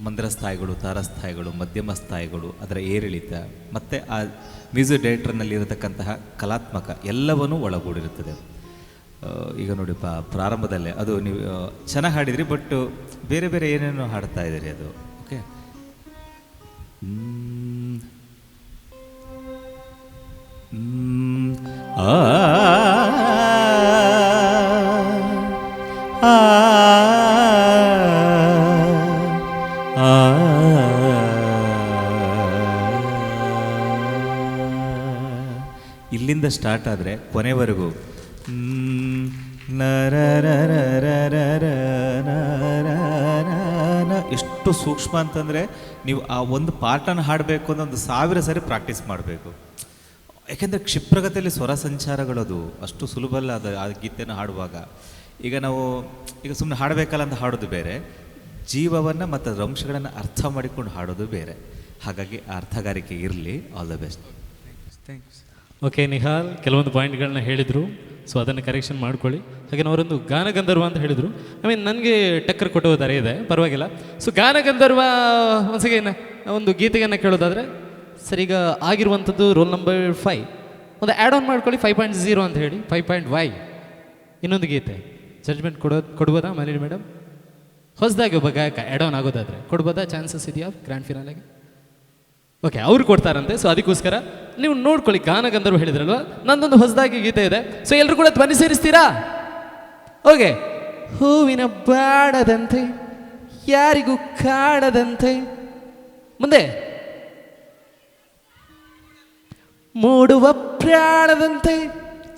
ಮಂದ್ರ ಸ್ಥಾಯಿಗಳು, ತಾರಸ್ಥಾಯಿಗಳು, ಮಧ್ಯಮ ಸ್ಥಾಯಿಗಳು, ಅದರ ಏರಿಳಿತ ಮತ್ತು ಆ ಮ್ಯೂಸಿಕ್ ಡೈರೆಕ್ಟರ್ನಲ್ಲಿರತಕ್ಕಂತಹ ಕಲಾತ್ಮಕ ಎಲ್ಲವನ್ನೂ ಒಳಗೂಡಿರುತ್ತದೆ. ಈಗ ನೋಡಿಪ್ಪ, ಪ್ರಾರಂಭದಲ್ಲೇ ಅದು ನೀವು ಚೆನ್ನಾಗಿ ಹಾಡಿದ್ರಿ, ಬಟ್ ಬೇರೆ ಬೇರೆ ಏನೇನೋ ಹಾಡ್ತಾ ಇದ್ದೀರಿ ಅದು. ಓಕೆ, ಇಲ್ಲಿಂದ ಸ್ಟಾರ್ಟ್ ಆದರೆ ಕೊನೆವರೆಗೂ ಎಷ್ಟು ಸೂಕ್ಷ್ಮ ಅಂತಂದರೆ ನೀವು ಆ ಒಂದು ಪಾರ್ಟನ್ನು ಹಾಡಬೇಕು ಅಂದ್ರೆ 1000 ಸಾರಿ ಪ್ರಾಕ್ಟೀಸ್ ಮಾಡಬೇಕು. ಯಾಕೆಂದರೆ ಕ್ಷಿಪ್ರಗತಿಯಲ್ಲಿ ಸ್ವರ ಸಂಚಾರಗಳದು ಅಷ್ಟು ಸುಲಭ ಅಲ್ಲ ಅದು ಆ ಗೀತೆಯನ್ನು ಹಾಡುವಾಗ. ಈಗ ನಾವು ಸುಮ್ಮನೆ ಹಾಡಬೇಕಲ್ಲ ಅಂತ ಹಾಡೋದು ಬೇರೆ, ಜೀವವನ್ನು ಮತ್ತು ಅದರ ಅಂಶಗಳನ್ನು ಅರ್ಥ ಮಾಡಿಕೊಂಡು ಹಾಡೋದು ಬೇರೆ. ಹಾಗಾಗಿ ಆ ಅರ್ಥಗಾರಿಕೆ ಇರಲಿ. All the best. Thanks. Okay Nihal, ಕೆಲವೊಂದು ಪಾಯಿಂಟ್ಗಳನ್ನ ಹೇಳಿದರು, ಸೊ ಅದನ್ನು ಕರೆಕ್ಷನ್ ಮಾಡ್ಕೊಳ್ಳಿ. ಹಾಗೆ ಅವರೊಂದು ಗಾನಗಂಧರ್ವ ಅಂತ ಹೇಳಿದರು. ನನಗೆ ಟಕ್ಕರ್ ಕೊಟ್ಟೋ ದಾರಿ ಇದೆ, ಪರವಾಗಿಲ್ಲ. ಸೊ ಗಾನಗಂಧರ್ವ ಒಂದ್ಸಗೆ ಒಂದು ಗೀತೆಯನ್ನು ಕೇಳೋದಾದರೆ ಸರ್, ಈಗ ಆಗಿರುವಂಥದ್ದು ರೋಲ್ ನಂಬರ್ 5, ಒಂದು ಆ್ಯಡ್ ಆನ್ ಮಾಡ್ಕೊಳ್ಳಿ 5.0 ಅಂತ ಹೇಳಿ 5.y ಇನ್ನೊಂದು ಗೀತೆ ಜಡ್ಜ್ಮೆಂಟ್ ಕೊಡ್ಬೋದಾ ಮಾಲಿನಿ ಮೇಡಮ್? ಹೊಸದಾಗಿ ಒಬ್ಬ ಗಾಯಕ ಆ್ಯಡ್ ಆನ್ ಆಗೋದಾದರೆ ಕೊಡ್ಬೋದಾ? ಚಾನ್ಸಸ್ ಇದೆಯಾ ಗ್ರ್ಯಾಂಡ್ ಫಿನಾಲೆಗೆ? ಓಕೆ, ಅವ್ರು ಕೊಡ್ತಾರಂತೆ. ಸೊ ಅದಕ್ಕೋಸ್ಕರ ನೀವು ನೋಡ್ಕೊಳ್ಳಿ. ಗಾನಗಂಧರ್ವ ಹೇಳಿದ್ರಲ್ವ, ನಂದೊಂದು ಹೊಸದಾಗಿ ಗೀತೆ ಇದೆ. ಸೊ ಎಲ್ಲರೂ ಕೂಡ ಧ್ವನಿ ಸೇರಿಸ್ತೀರಾ? ಓಕೆ. ಹೂವಿನ ಬಾಡದಂತೆ ಯಾರಿಗೂ ಕಾಡದಂತೆ, ಮುಂದೆ ಮೂಡುವ ಪ್ರಾಣದಂತೆ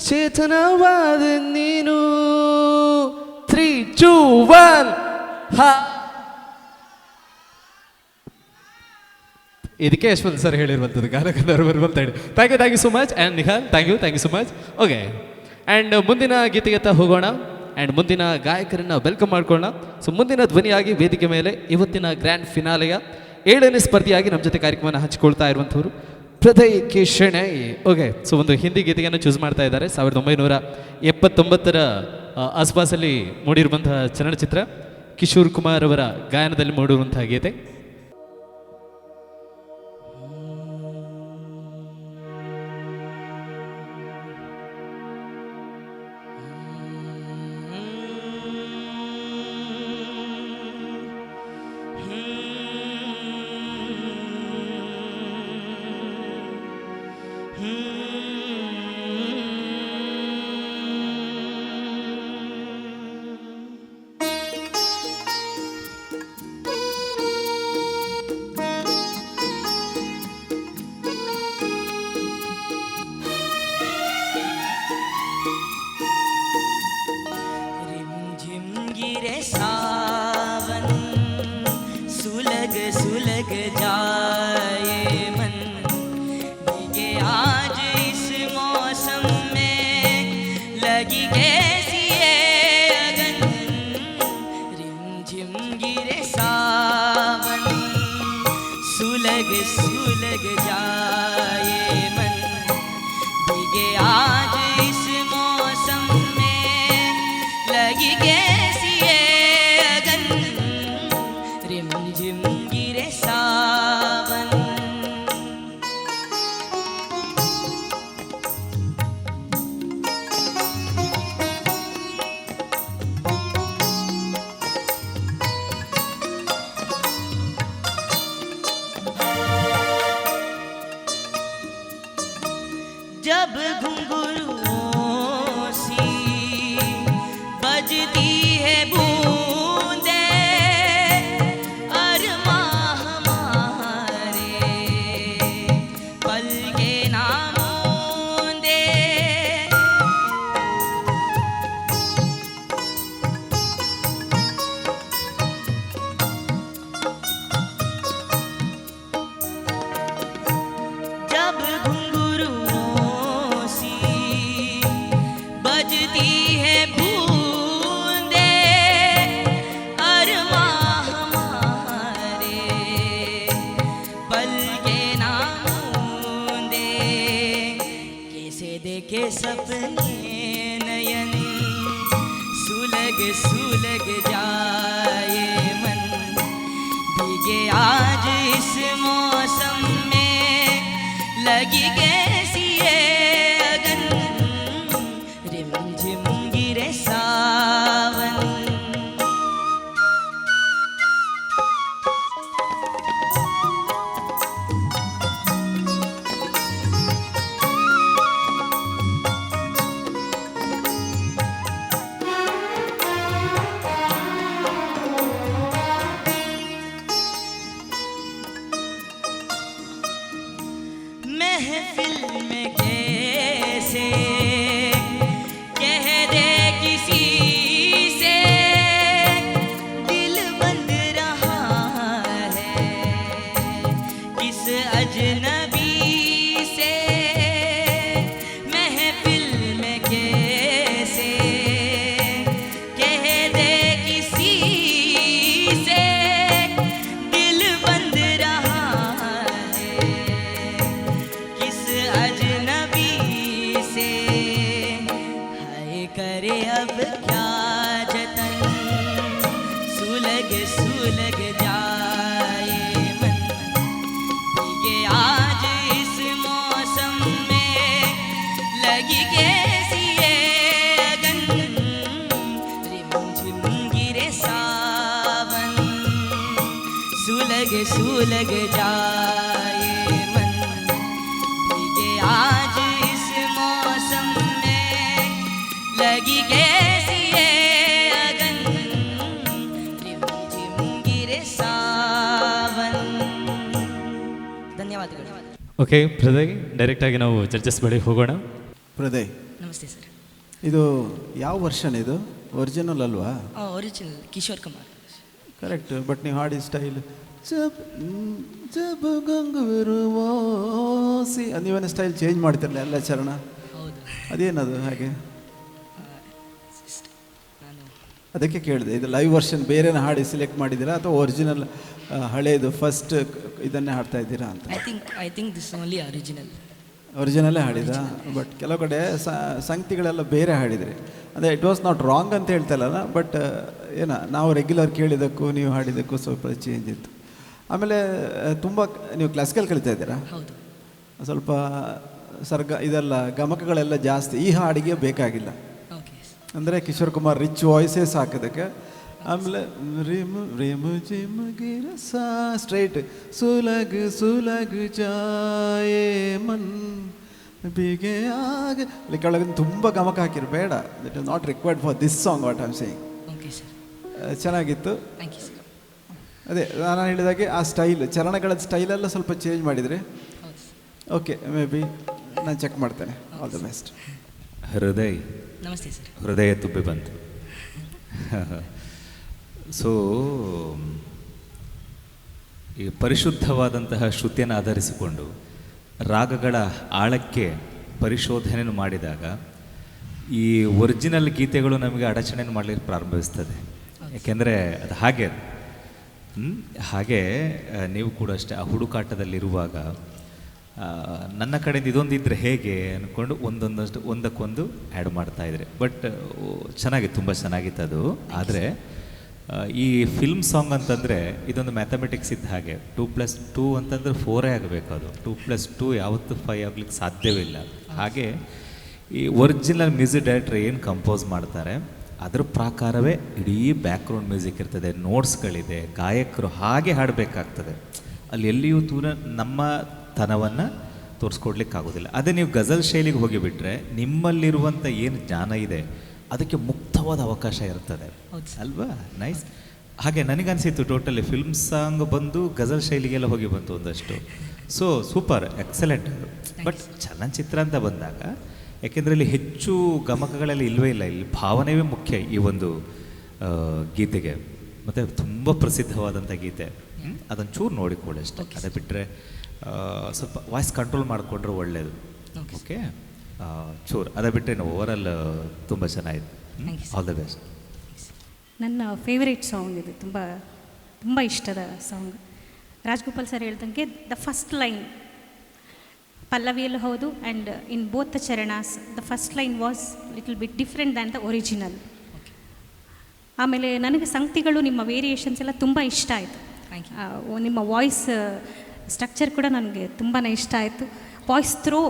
ಚೇತನವಾದ ನೀನು. 3, 2, 1 ಹಾ. ಇದಕ್ಕೆ ಯಶವಂತ್ ಸರ್ ಹೇಳಿರುವಂಥದ್ದು ಗಾನಗಂಧರ್ವರು ಅಂತ ಹೇಳಿ. Thank you so much. And Nihal, thank you so much. Okay, and ಮುಂದಿನ ಗೀತೆಗೆತ್ತ ಹೋಗೋಣ. ಆ್ಯಂಡ್ ಮುಂದಿನ ಗಾಯಕರನ್ನು ವೆಲ್ಕಮ್ ಮಾಡ್ಕೊಳ್ಳೋಣ. ಸೊ ಮುಂದಿನ ಧ್ವನಿಯಾಗಿ ವೇದಿಕೆ ಮೇಲೆ ಇವತ್ತಿನ ಗ್ರ್ಯಾಂಡ್ ಫಿನಾಲೆಯ 7ನೇ ಸ್ಪರ್ಧಿಯಾಗಿ ನಮ್ಮ ಜೊತೆ ಕಾರ್ಯಕ್ರಮವನ್ನು ಹಂಚಿಕೊಳ್ತಾ ಇರುವಂಥವ್ರು ಪ್ರದಯ್ ಕಿಶಣೈ. ಓಕೆ, ಸೊ ಒಂದು ಹಿಂದಿ ಗೀತೆಯನ್ನು ಚೂಸ್ ಮಾಡ್ತಾ ಇದ್ದಾರೆ. 1979 ಆಸ್ಪಾಸಲ್ಲಿ ಮೂಡಿರುವಂತಹ ಚಲನಚಿತ್ರ ಕಿಶೋರ್ ಕುಮಾರ್ ಅವರ ಗಾಯನದಲ್ಲಿ ಮೂಡಿರುವಂತಹ ಗೀತೆ. सुलग जाए मन भीगे आज इस मौसम में लगी कैसी है अगन रिमझिम गिरे सावन सुलग सुलग जाए मन भीगे आज इस मौसम में लगी कैसी है अगन रिमझिम गिरे सावन सुलग जाए मन भीगे आज इस मौसम में लगी कैसी है अगन रिमझिम गिरे सावन महफिल में कैसे कह दे किसी से दिल बंद रहा है किस अजनबी से महफिल में कैसे कह दे किसी से दिल बंद रहा है किस अजनबी से हाय करे अब क्या जतन सुलग सुलग जाए मन भीगे आज इस मौसम में लगी कैसी है अगन रिमझिम गिरे सावन सुलग सुलग जाए मन भीगे आज इस मौसम में लगी कैसी है अगन रिमझिम गिरे सावन ಧನ್ಯವಾದಗಳು ಓಕೆ ಪ್ರದಯ್ ಡೈರೆಕ್ಟಾಗಿ ನಾವು ಜಡ್ಜಸ್ ಬಳಿ ಹೋಗೋಣ. ಪ್ರದಯ್, ನಮಸ್ತೆ ಸರ್. ಇದು ಯಾವ ವರ್ಷನ್ ಇದು? ಒರಿಜಿನಲ್ ಅಲ್ವಾ? Original Kishore Kumar. Correct, but ನೀವು ಹಾಡಿ ಸ್ಟೈಲ್ ಜಬ್ ಜಬ್ ಗಂಗವಿರುವಾಸಿ ನೀವೇನು ಸ್ಟೈಲ್ ಚೇಂಜ್ ಮಾಡ್ತಿರಲ್ಲ ಎಲ್ಲ ಚರಣ, ಹೌದು. ಅದೇನದು ಹಾಗೆ? ನಾನು ಅದಕ್ಕೆ ಕೇಳಿದೆ, ಇದು ಲೈವ್ ವರ್ಷನ್ ಬೇರೆನ ಹಾಡಿ ಸೆಲೆಕ್ಟ್ ಮಾಡಿದ್ದೀರಾ ಅಥವಾ ಒರಿಜಿನಲ್ ಹಳೇದು ಫಸ್ಟ್ ಇದನ್ನೇ ಹಾಡ್ತಾ ಇದ್ದೀರಾ ಅಂತ? I think this only original. ಒರಿಜಿನಲ್ಲೇ ಹಾಡಿದ, ಬಟ್ ಕೆಲವು ಕಡೆ ಸಂಗತಿಗಳೆಲ್ಲ ಬೇರೆ ಹಾಡಿದ್ರಿ. ಅದೇ ಇಟ್ ವಾಸ್ ನಾಟ್ ರಾಂಗ್ ಅಂತ ಹೇಳ್ತಾ ಇಲ್ಲಲ್ಲ, ಬಟ್ ಏನ ನಾವು ರೆಗ್ಯುಲರ್ ಕೇಳಿದ್ದಕ್ಕೂ ನೀವು ಹಾಡಿದ್ದಕ್ಕೂ ಸ್ವಲ್ಪ ಚೇಂಜ್ ಇತ್ತು. ಆಮೇಲೆ ತುಂಬ ನೀವು ಕ್ಲಾಸಿಕಲ್ ಕಲಿತಾ ಇದ್ದೀರಾ? ಹೌದು. ಸ್ವಲ್ಪ ಸರ್ಗ ಇದೆಲ್ಲ ಗಮಕಗಳೆಲ್ಲ ಜಾಸ್ತಿ ಈ ಹಾಡಿಗೆ ಬೇಕಾಗಿಲ್ಲ. ಓಕೆ. ಅಂದರೆ ಕಿಶೋರ್ ಕುಮಾರ್ ರಿಚ್ ವಾಯ್ಸೇ ಸಾಕೋದಕ್ಕೆ. ಆಮೇಲೆ ರಿಮು ರಿಮು ಜಿಮ್ ಗಿರ ಸಾ ಸ್ಟ್ರೈಟ್ ಸುಲಗ್ ಸುಲಗ್ ಜಾಯೇ ಮನ್ ಬಿಗೆ ಆಗ ಅಲ್ಲಿ ಕೆಳಗೆ ತುಂಬ ಗಮಕ ಹಾಕಿರು ಬೇಡ. That is not required for this song what I am saying. Okay sir. ಚೆನ್ನಾಗಿತ್ತು. Thank you sir. ಅದೇ ನಾನು ಹೇಳಿದಾಗೆ ಆ ಸ್ಟೈಲ್ ಚರಣಗಳ ಸ್ಟೈಲೆಲ್ಲ ಸ್ವಲ್ಪ ಚೇಂಜ್ ಮಾಡಿದರೆ ಹೌದು ಸರ್. ಓಕೆ, ಮೇ ಬಿ ನಾನು ಚೆಕ್ ಮಾಡ್ತೇನೆ. All the best. ಹೃದಯ್, ನಮಸ್ತೆ ಸರ್. ಹೃದಯ ತುಬ್ಬಿ ಬಂತು. ಸೊ ಈ ಪರಿಶುದ್ಧವಾದಂತಹ ಶ್ರುತಿಯನ್ನು ಆಧರಿಸಿಕೊಂಡು ರಾಗಗಳ ಆಳಕ್ಕೆ ಪರಿಶೋಧನೆಯನ್ನು ಮಾಡಿದಾಗ ಈ ಒರಿಜಿನಲ್ ಗೀತೆಗಳು ನಮಗೆ ಅಡಚಣೆಯನ್ನು ಮಾಡಲಿಕ್ಕೆ ಪ್ರಾರಂಭಿಸ್ತದೆ. ಯಾಕೆಂದರೆ ಅದು ಹಾಗೆ ಹಾಗೆ ನೀವು ಕೂಡ ಅಷ್ಟೇ ಆ ಹುಡುಕಾಟದಲ್ಲಿರುವಾಗ ನನ್ನ ಕಡೆಯಿಂದ ಇದೊಂದಿದ್ರೆ ಹೇಗೆ ಅಂದ್ಕೊಂಡು ಒಂದಕ್ಕೊಂದು ಆ್ಯಡ್ ಮಾಡ್ತಾಯಿದ್ರೆ. ಬಟ್ ಚೆನ್ನಾಗಿತ್ತು, ತುಂಬ ಚೆನ್ನಾಗಿತ್ತು ಅದು. ಆದರೆ ಈ ಫಿಲ್ಮ್ ಸಾಂಗ್ ಅಂತಂದರೆ ಇದೊಂದು ಮ್ಯಾಥಮೆಟಿಕ್ಸ್ ಇದ್ದ ಹಾಗೆ 2+2 ಅಂತಂದರೆ 4 ಆಗಬೇಕು. ಅದು 2+2 ಯಾವತ್ತೂ 5 ಆಗ್ಲಿಕ್ಕೆ ಸಾಧ್ಯವೇ ಇಲ್ಲ. ಹಾಗೆ ಈ ಒರಿಜಿನಲ್ ಮ್ಯೂಸಿಕ್ ಡೈರೆಕ್ಟರ್ ಏನು ಕಂಪೋಸ್ ಮಾಡ್ತಾರೆ ಅದ್ರ ಪ್ರಕಾರವೇ ಇಡೀ ಬ್ಯಾಕ್ಗ್ರೌಂಡ್ ಮ್ಯೂಸಿಕ್ ಇರ್ತದೆ, ನೋಟ್ಸ್ಗಳಿದೆ, ಗಾಯಕರು ಹಾಗೆ ಹಾಡಬೇಕಾಗ್ತದೆ. ಅಲ್ಲಿ ಎಲ್ಲಿಯೂ ನಮ್ಮ ತನವನ್ನು ತೋರಿಸ್ಕೊಡ್ಲಿಕ್ಕಾಗೋದಿಲ್ಲ. ಅದೇ ನೀವು ಗಜಲ್ ಶೈಲಿಗೆ ಹೋಗಿಬಿಟ್ರೆ ನಿಮ್ಮಲ್ಲಿರುವಂಥ ಏನು ಜ್ಞಾನ ಇದೆ ಅದಕ್ಕೆ ಮುಕ್ತವಾದ ಅವಕಾಶ ಇರ್ತದೆ ಅಲ್ವಾ? ನೈಸ್. ಹಾಗೆ ನನಗನ್ಸಿತ್ತು ಟೋಟಲಿ ಫಿಲ್ಮ್ ಸಾಂಗ್ ಬಂದು ಗಜಲ್ ಶೈಲಿಗೆಲ್ಲ ಹೋಗಿ ಬಂತು ಒಂದಷ್ಟು. ಸೊ ಸೂಪರ್, ಎಕ್ಸಲೆಂಟ್ ಅದು. ಬಟ್ ಚಲನಚಿತ್ರ ಅಂತ ಬಂದಾಗ ಯಾಕೆಂದರೆ ಇಲ್ಲಿ ಹೆಚ್ಚು ಗಮಕಗಳೆಲ್ಲ ಇಲ್ಲವೇ ಇಲ್ಲ, ಇಲ್ಲಿ ಭಾವನೆಯೇ ಮುಖ್ಯ ಈ ಒಂದು ಗೀತೆಗೆ. ಮತ್ತು ತುಂಬ ಪ್ರಸಿದ್ಧವಾದಂಥ ಗೀತೆ, ಅದನ್ನು ಚೂರು ನೋಡಿಕೊಳ್ಳಿ ಅಷ್ಟೇ. ಅದೇ ಬಿಟ್ಟರೆ ಸ್ವಲ್ಪ ವಾಯ್ಸ್ ಕಂಟ್ರೋಲ್ ಮಾಡಿಕೊಂಡ್ರೆ ಒಳ್ಳೆಯದು. ಓಕೆ, ಚೂರು ಅದೇ ಬಿಟ್ಟರೆ ಓವರಾಲ್ ತುಂಬ ಚೆನ್ನಾಗಿತ್ತು. All the best. ನನ್ನ ಫೇವರೇಟ್ ಸಾಂಗ್ ಇದು, ತುಂಬ ತುಂಬ ಇಷ್ಟದ ಸಾಂಗ್. ರಾಜ್ಗೋಪಾಲ್ ಸರ್ ಹೇಳ್ದಂಗೆ ದ ಫಸ್ಟ್ ಲೈನ್ ಪಲ್ಲವಿಯಲ್ಲೂ ಹೌದು ಆ್ಯಂಡ್ ಇನ್ ಬೋತ್ ದ ಚರಣಾಸ್ the first line was little bit different than the original. ಆಮೇಲೆ ನನಗೆ ಸಂಗತಿಗಳು ನಿಮ್ಮ ವೇರಿಯೇಷನ್ಸ್ ಎಲ್ಲ ತುಂಬ ಇಷ್ಟ ಆಯಿತು. ನಿಮ್ಮ ವಾಯ್ಸ್ ಸ್ಟ್ರಕ್ಚರ್ ಕೂಡ ನನಗೆ ತುಂಬಾ ಇಷ್ಟ ಆಯಿತು. Voice throw,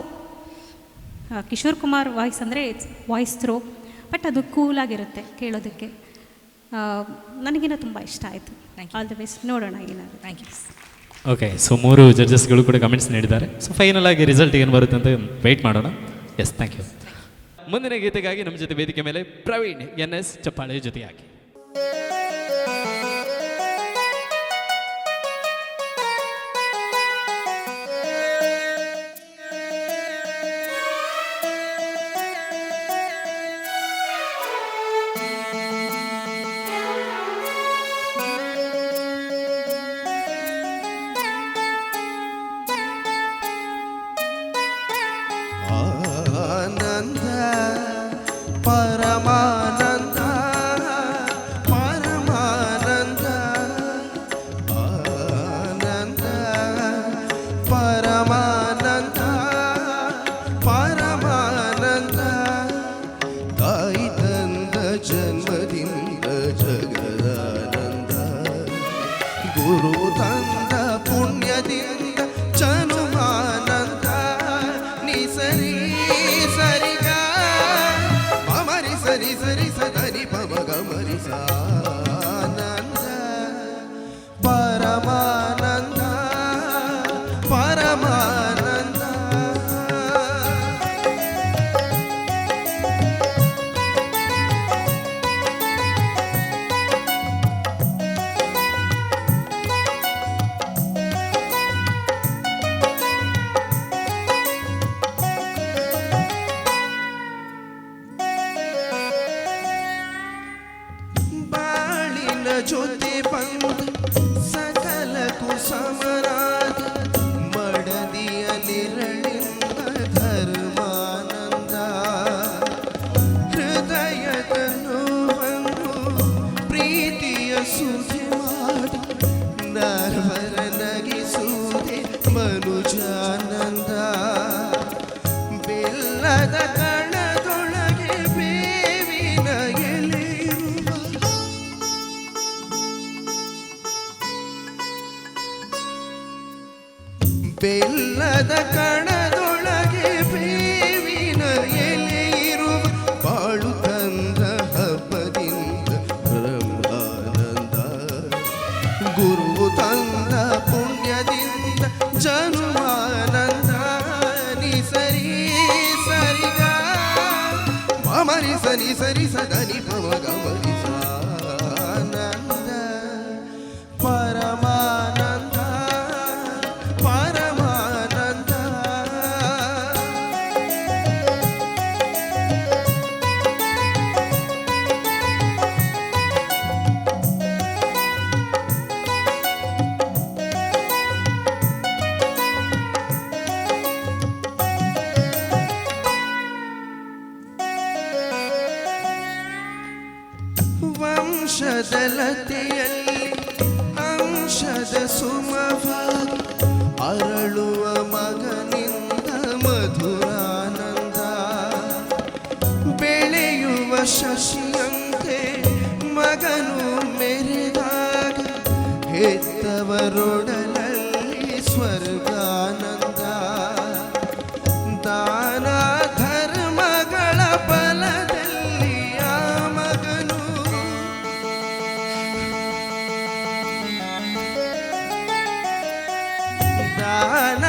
Kishore Kumar voice ಅಂದರೆ ವಾಯ್ಸ್ ಥ್ರೋ, ಬಟ್ ಅದು ಕೂಲಾಗಿರುತ್ತೆ ಕೇಳೋದಕ್ಕೆ. ನನಗೇನೋ ತುಂಬ ಇಷ್ಟ ಆಯಿತು. All the best. ನೋಡೋಣ ಏನಾದರೂ. Thank you. ಓಕೆ, ಸೊ 3 ಜಡ್ಜಸ್ಗಳು ಕೂಡ ಕಮೆಂಟ್ಸ್ ನೀಡಿದ್ದಾರೆ. ಸೊ ಫೈನಲ್ ಆಗಿ ರಿಸಲ್ಟ್ ಏನು ಬರುತ್ತೆ ಅಂತ ವೆಯ್ಟ್ ಮಾಡೋಣ. Yes, thank you. ಮುಂದಿನ ಗೀತೆಗಾಗಿ ನಮ್ಮ ಜೊತೆ ವೇದಿಕೆ ಮೇಲೆ ಪ್ರವೀಣ್ NS ಚಪ್ಪಾಳೆ ಜೊತೆಯಾಗಿ. ಆನಂದ ಪರಮಾನಂದ ಪರಮಾನಂದ ಆನಂದ ಪರಮಾನಂದ ಪರಮಾನಂದ ತಾಯಿ ತಂದ ಜನ್ಮದಿಂದ ಜಗದಾನಂದ ಗುರು ತಂದ ಪುಣ್ಯದಿಂದ ಜನುಮಾನಂದ ನಿಸರಿ ಸರಿಗ ಮಮರಿ ಸರಿ ಸರಿ ಸದನಿ ಪಮ ಗಮರಿ ಸಾನಂದ ಪರಮಾನಂದ ಪರಮಾನಂದ. ಬಾಳಿನ ಜೊತೆ ಬಂದ ಸಕಲಕ್ಕೂ ಸಮನಾದ ಮಡದಿಯ ನಿರಳಿಂದ ಧರ್ಮಾನಂದ ಹೃದಯದ ನೋವನ್ನು ಪ್ರೀತಿಯ ಸುದ್ದಿ ಮಾಡಿ ನರ್ವರ ನಗಿಸುವುದೇ ಮನುಜಾನಂದ ಬೆಲ್ಲದ ಕಣದೊಳಗೆ ಬೇವಿನ ಎಲೆಯಿರುವ ಬೆಲ್ಲದ ಕಣದೊಳಗೆ ಬೇವಿನ ಎಲೆಯಿರುವ ಬಾಳು ತಂದ ಹಬ್ಬದಿಂದ ಬ್ರಹ್ಮಾನಂದ ಗುರು ತಂದ ಪುಣ್ಯದಿಂದ ಜನುಮಾನಂದ ನಿಸರಿ ಸರಿಗ ಮಮರಿ ಸರಿ ಸರಿ ಸದನಿ ಪಮ ಗಮರಿ ಸಾನಂದ ಪರಮಾನಂದ ಪರಮಾನಂದ. ವಂಶದಲತೆಯಲ್ಲಿ ಅಂಶದ ಸುಮವಾಗಿ ಅರಳುವ ಮಗನಿಂದ ಮಧುರಾನಂದ ಬೆಳೆಯುವ ಶಶಿಯಂತೆ ಮಗನು ಮೆರೆದಾಗ ಹೆತ್ತವರೊಡಲಲ್ಲಿ ಸ್ವರ್ಗಾನಂದ ದಾನ ಧರ್ಮಗಳ ಫಲದಲ್ಲಿ ಆ ಮಗನು ದಾನ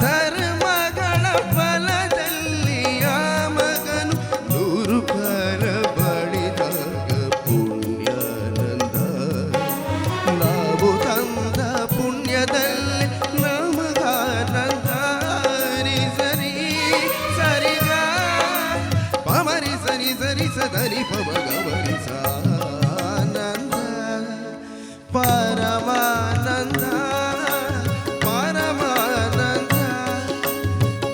ಧರ್ಮಗಳ ಫಲದಲ್ಲಿ ಆ ಮಗನು 100 ಕಾಲ ಬಾಳಿದಾಗ ಪುಣ್ಯಾನಂದ ನಾವು ತಂದ ಪುಣ್ಯದಲ್ಲಿ ನಮಗಾನಂದ ಸರಿ ಸರಿಗ ಪಮರಿ ಸರಿ ಸರಿ ಸದನಿ ಪಮ ಗಮರಿ ಸಾನಂದ ಪರಮಾನಂದ ಪರಮಾನಂದ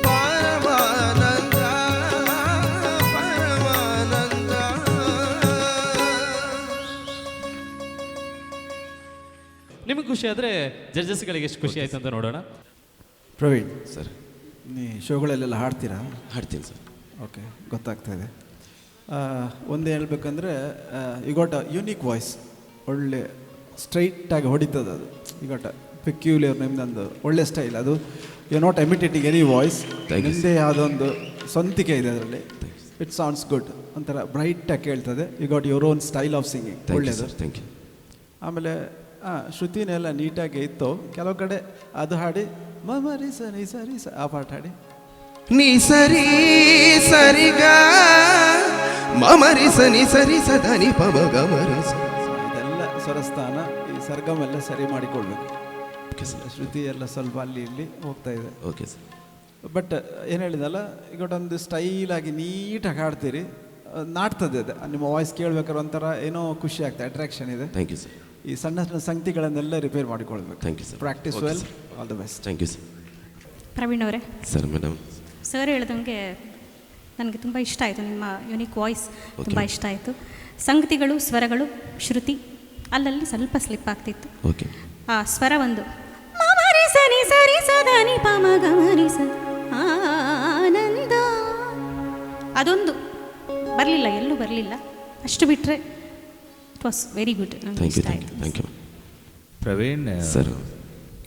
ಪರಮಾನಂದ ಪರಮಾನಂದ. ನಿಮಗೆ ಖುಷಿ ಆದರೆ ಜಡ್ಜಸ್ಗಳಿಗೆ ಎಷ್ಟು ಖುಷಿ ಆಯ್ತು ಅಂತ ನೋಡೋಣ. ಪ್ರವೀಣ್, ಸರ್ ನೀ ಶೋಗಳಲ್ಲೆಲ್ಲ ಹಾಡ್ತೀರಾ? ಹಾಡ್ತೀನಿ ಸರ್. ಓಕೆ, ಗೊತ್ತಾಗ್ತಾ ಇದೆ. ಒಂದು ಹೇಳ್ಬೇಕಂದ್ರೆ you got a unique voice, ಒಳ್ಳೆ ಸ್ಟ್ರೈಟಾಗಿ ಹೊಡಿತದೆ ಅದು. ಯು ಗಾಟ್ ಅ ಪೆಕ್ಯುಲಿಯರ್, ನಿಮ್ದೊಂದು ಒಳ್ಳೆ ಸ್ಟೈಲ್ ಅದು. You not imitating any voice, ನಿಮ್ಮದೇ ಯಾವುದೊಂದು ಸ್ವಂತಿಕೆ ಇದೆ ಅದರಲ್ಲಿ. ಇಟ್ ಸೌಂಡ್ಸ್ ಗುಡ್, ಒಂಥರ ಬ್ರೈಟಾಗಿ ಕೇಳ್ತದೆ. You got your own style of singing, ಒಳ್ಳೆಯದು. Thank you. ಆಮೇಲೆ ಶ್ರುತಿನೆಲ್ಲ ನೀಟಾಗಿ ಇತ್ತು. ಕೆಲವು ಕಡೆ ಅದು ಹಾಡಿ ಮರಿ ಸರಿ ಸರಿ ಸ ಆ ಪಾಠ ಹಾಡಿ ನಿ ಸರಿ ಸರಿಗ ಮಮರಿ ಸನಿ ಸರಿ ಸದನಿ ಪಮ ಗಮರಿ ಸ. ಇದೆಲ್ಲ ಸ್ವರಸ್ಥಾನ, ಈ ಸರ್ಗಮ್ ಎಲ್ಲ ಸರಿ ಮಾಡಿಕೊಳ್ಬೇಕು. ಶ್ರುತಿ ಎಲ್ಲ ಸ್ವಲ್ಪ ಅಲ್ಲಿ ಇಲ್ಲಿ ಹೋಗ್ತಾ ಇದೆ. Okay sir. ಬಟ್ ಏನು ಹೇಳಿದಲ್ಲ, ಈಗ ಒಂದು ಸ್ಟೈಲಾಗಿ ನೀಟಾಗಿ ಹಾಡ್ತೀರಿ, ನಾಡ್ತದೆ ಅದು. ನಿಮ್ಮ ವಾಯ್ಸ್ ಕೇಳ್ಬೇಕಾದ್ರೆ ಒಂಥರ ಏನೋ ಖುಷಿ ಆಗ್ತದೆ, ಅಟ್ರಾಕ್ಷನ್ ಇದೆ. Thank you sir. ಈ ಸಣ್ಣ ಸಣ್ಣ ಸಂಗತಿಗಳನ್ನೆಲ್ಲ ರಿಪೇರ್ ಮಾಡಿಕೊಳ್ಬೇಕು. Thank you sir. Practice well, all the best. Thank you sir. Praveen ಅವರೇ, ಸರ್ ಮೇಡಮ್, ಸರ್ ಹೇಳ್ದಂಗೆ ನನಗೆ ತುಂಬ ಇಷ್ಟ ಆಯಿತು, ನಿಮ್ಮ ಯುನಿಕ್ ವಾಯ್ಸ್ ತುಂಬ ಇಷ್ಟ ಆಯಿತು. ಸಂಗತಿಗಳು, ಸ್ವರಗಳು, ಶ್ರುತಿ ಅಲ್ಲಲ್ಲಿ ಸ್ವಲ್ಪ ಸ್ಲಿಪ್ ಆಗ್ತಿತ್ತು. ಓಕೆ. ಆ ಸ್ವರ ಒಂದು ಮಮರಿ ಸನಿ ಸರಿ ಸದನಿ ಪಮ ಗಮರಿ ಸ ಆನಂದ, ಅದೊಂದು ಬರಲಿಲ್ಲ, ಎಲ್ಲೂ ಬರಲಿಲ್ಲ. ಅಷ್ಟು ಬಿಟ್ಟರೆ it was very good. Thank you. Thank you. Praveen sir,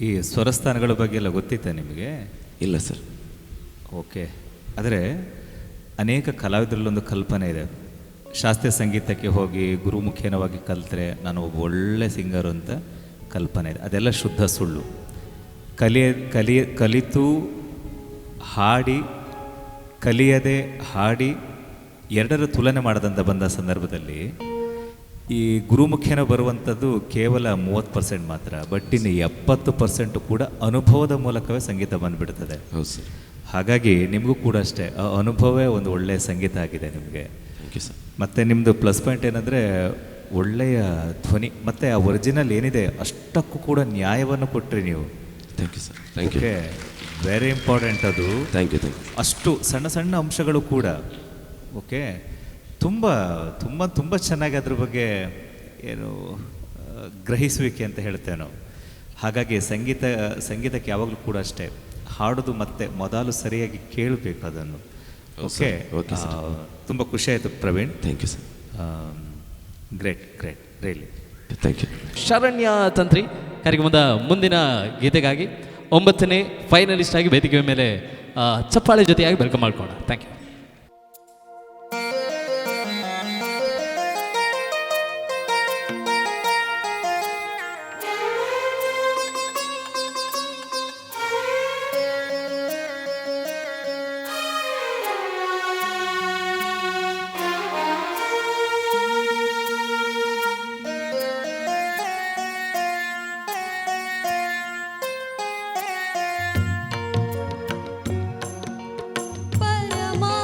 ಈ ಸ್ವರಸ್ಥಾನಗಳ ಬಗ್ಗೆ ಎಲ್ಲ ಗೊತ್ತಿತ್ತಾ ನಿಮಗೆ? ಇಲ್ಲ ಸರ್. ಓಕೆ. ಆದರೆ ಅನೇಕ ಕಲಾವಿದರಲ್ಲೊಂದು ಕಲ್ಪನೆ ಇದೆ, ಶಾಸ್ತ್ರೀಯ ಸಂಗೀತಕ್ಕೆ ಹೋಗಿ ಗುರುಮುಖೇನವಾಗಿ ಕಲಿತ್ರೆ ನಾನು ಒಬ್ಬ ಒಳ್ಳೆ ಸಿಂಗರು ಅಂತ ಕಲ್ಪನೆ ಇದೆ. ಅದೆಲ್ಲ ಶುದ್ಧ ಸುಳ್ಳು. ಕಲಿತು ಹಾಡಿ, ಕಲಿಯದೆ ಹಾಡಿ ಎರಡರ ತುಲನೆ ಮಾಡದಂತ ಬಂದ ಸಂದರ್ಭದಲ್ಲಿ ಈ ಗುರುಮುಖೇನ ಬರುವಂಥದ್ದು ಕೇವಲ 30% ಮಾತ್ರ. ಬಟ್ ಇನ್ನು 70% ಕೂಡ ಅನುಭವದ ಮೂಲಕವೇ ಸಂಗೀತ ಬಂದುಬಿಡ್ತದೆ. ಹೌದು ಸರ್. ಹಾಗಾಗಿ ನಿಮಗೂ ಕೂಡ ಅಷ್ಟೇ ಆ ಅನುಭವವೇ ಒಂದು ಒಳ್ಳೆಯ ಸಂಗೀತ ಆಗಿದೆ ನಿಮಗೆ. Thank you sir. ಮತ್ತು ನಿಮ್ಮದು ಪ್ಲಸ್ ಪಾಯಿಂಟ್ ಏನಂದರೆ ಒಳ್ಳೆಯ ಧ್ವನಿ, ಮತ್ತು ಆ ಒರಿಜಿನಲ್ ಏನಿದೆ ಅಷ್ಟಕ್ಕೂ ಕೂಡ ನ್ಯಾಯವನ್ನು ಕೊಟ್ಟರೆ ನೀವು. Thank you sir. Thank you. Okay, very important ಅದು. Thank you. Thank you. ಅಷ್ಟು ಸಣ್ಣ ಸಣ್ಣ ಅಂಶಗಳು ಕೂಡ ಓಕೆ ತುಂಬ ತುಂಬ ತುಂಬ ಚೆನ್ನಾಗಿ ಅದ್ರ ಬಗ್ಗೆ ಏನು ಗ್ರಹಿಸುವಿಕೆ ಅಂತ ಹೇಳ್ತೇವೆ ನಾವು. ಹಾಗಾಗಿ ಸಂಗೀತಕ್ಕೆ ಯಾವಾಗಲೂ ಕೂಡ ಅಷ್ಟೇ ಹಾಡೋದು ಮತ್ತೆ ಮೊದಲು ಸರಿಯಾಗಿ ಕೇಳಬೇಕು ಅದನ್ನು. ಓಕೆ. Okay sir. ತುಂಬ ಖುಷಿ ಆಯಿತು Praveen. Thank you sir. Great great really. Thank you. Sharanya Tantri ಕಾರ್ಯಕ್ರಮದ ಮುಂದಿನ ಗೀತೆಗಾಗಿ 9ನೇ ಫೈನಲಿಸ್ಟ್ ಆಗಿ ವೇದಿಕೆ ಮೇಲೆ ಚಪ್ಪಾಳೆ ಜೊತೆಯಾಗಿ ವೆಲ್ಕಮ್ ಮಾಡ್ಕೋಣ. Thank you. ಪರಮಾ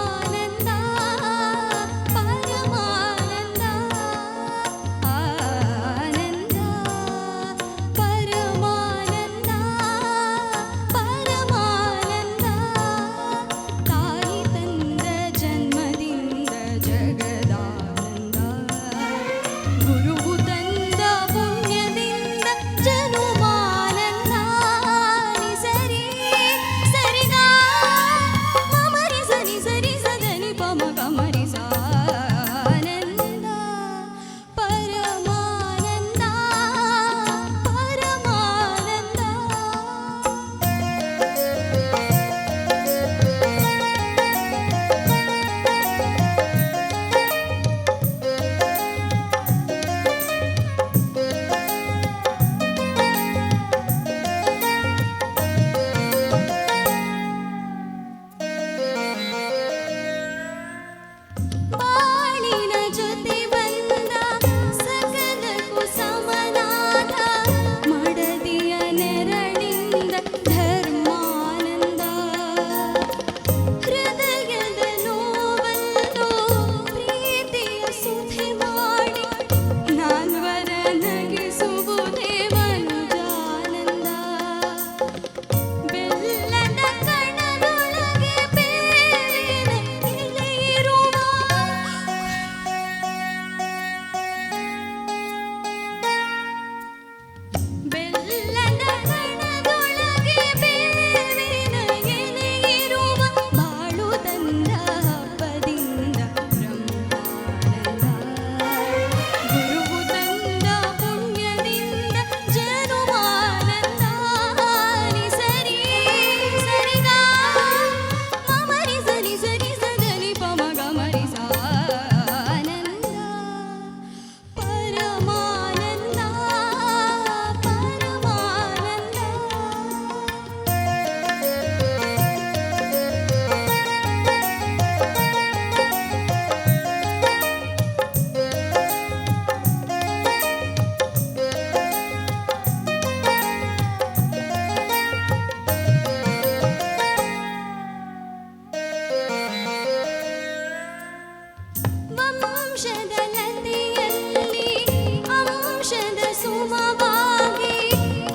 ಸುಮವಾಗಿ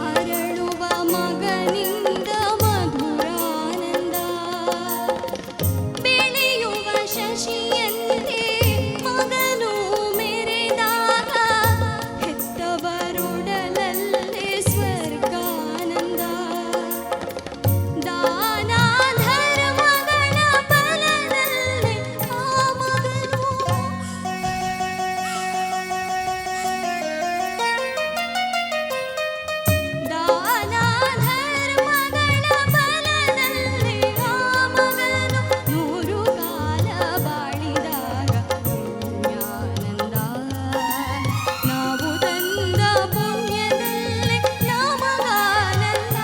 ಅರಳುವ ಮಗನಿಂದ ಮಧುರಾನಂದ ಬೆಳೆಯುವ ಶಶಿಯಂತೆ ಮಗನು ಮೆರೆದಾಗ ಹೆತ್ತವರೊಡಲಲ್ಲೇ ಸ್ವರ್ಗಾನಂದ ದಾನ ಧರ್ಮಗಳ ಬಲದಲ್ಲಿ ಆ ಮಗನು ದಾನ ಧರ್ಮಗಳ ಬಲದಲ್ಲಿ ಆ ಮಗನು ನೂರು ಕಾಲ ಬಾಳಿದಾಗ ಪುಣ್ಯಾನಂದ ನಾವು ತಂದ ಪುಣ್ಯದಲ್ಲಿ ನಮಗಾನಂದ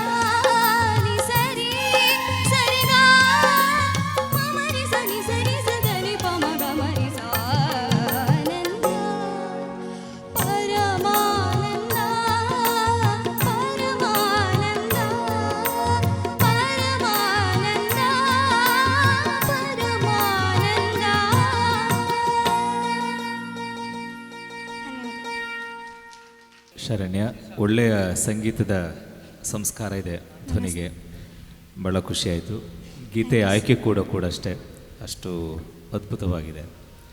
ನಿ ಸರಿ ಸರಿಗಾ ಮಮರಿ ಸನಿ ಸರಿ ಸದನಿ ಪಮಗ ಮರಿ ಸಾನಂದ ಪರಮಾನಂದ ಪರಮಾನಂದ ಪರಮಾನಂದ ಪರಮಾನಂದ. ಶರಣ್ಯ, ಒಳ್ಳೆಯ ಸಂಗೀತದ ಸಂಸ್ಕಾರ ಇದೆ ಧ್ವನಿಗೆ, ಭಾಳ ಖುಷಿಯಾಯಿತು. ಗೀತೆ ಆಯ್ಕೆ ಕೂಡ ಅಷ್ಟೇ ಅಷ್ಟು ಅದ್ಭುತವಾಗಿದೆ.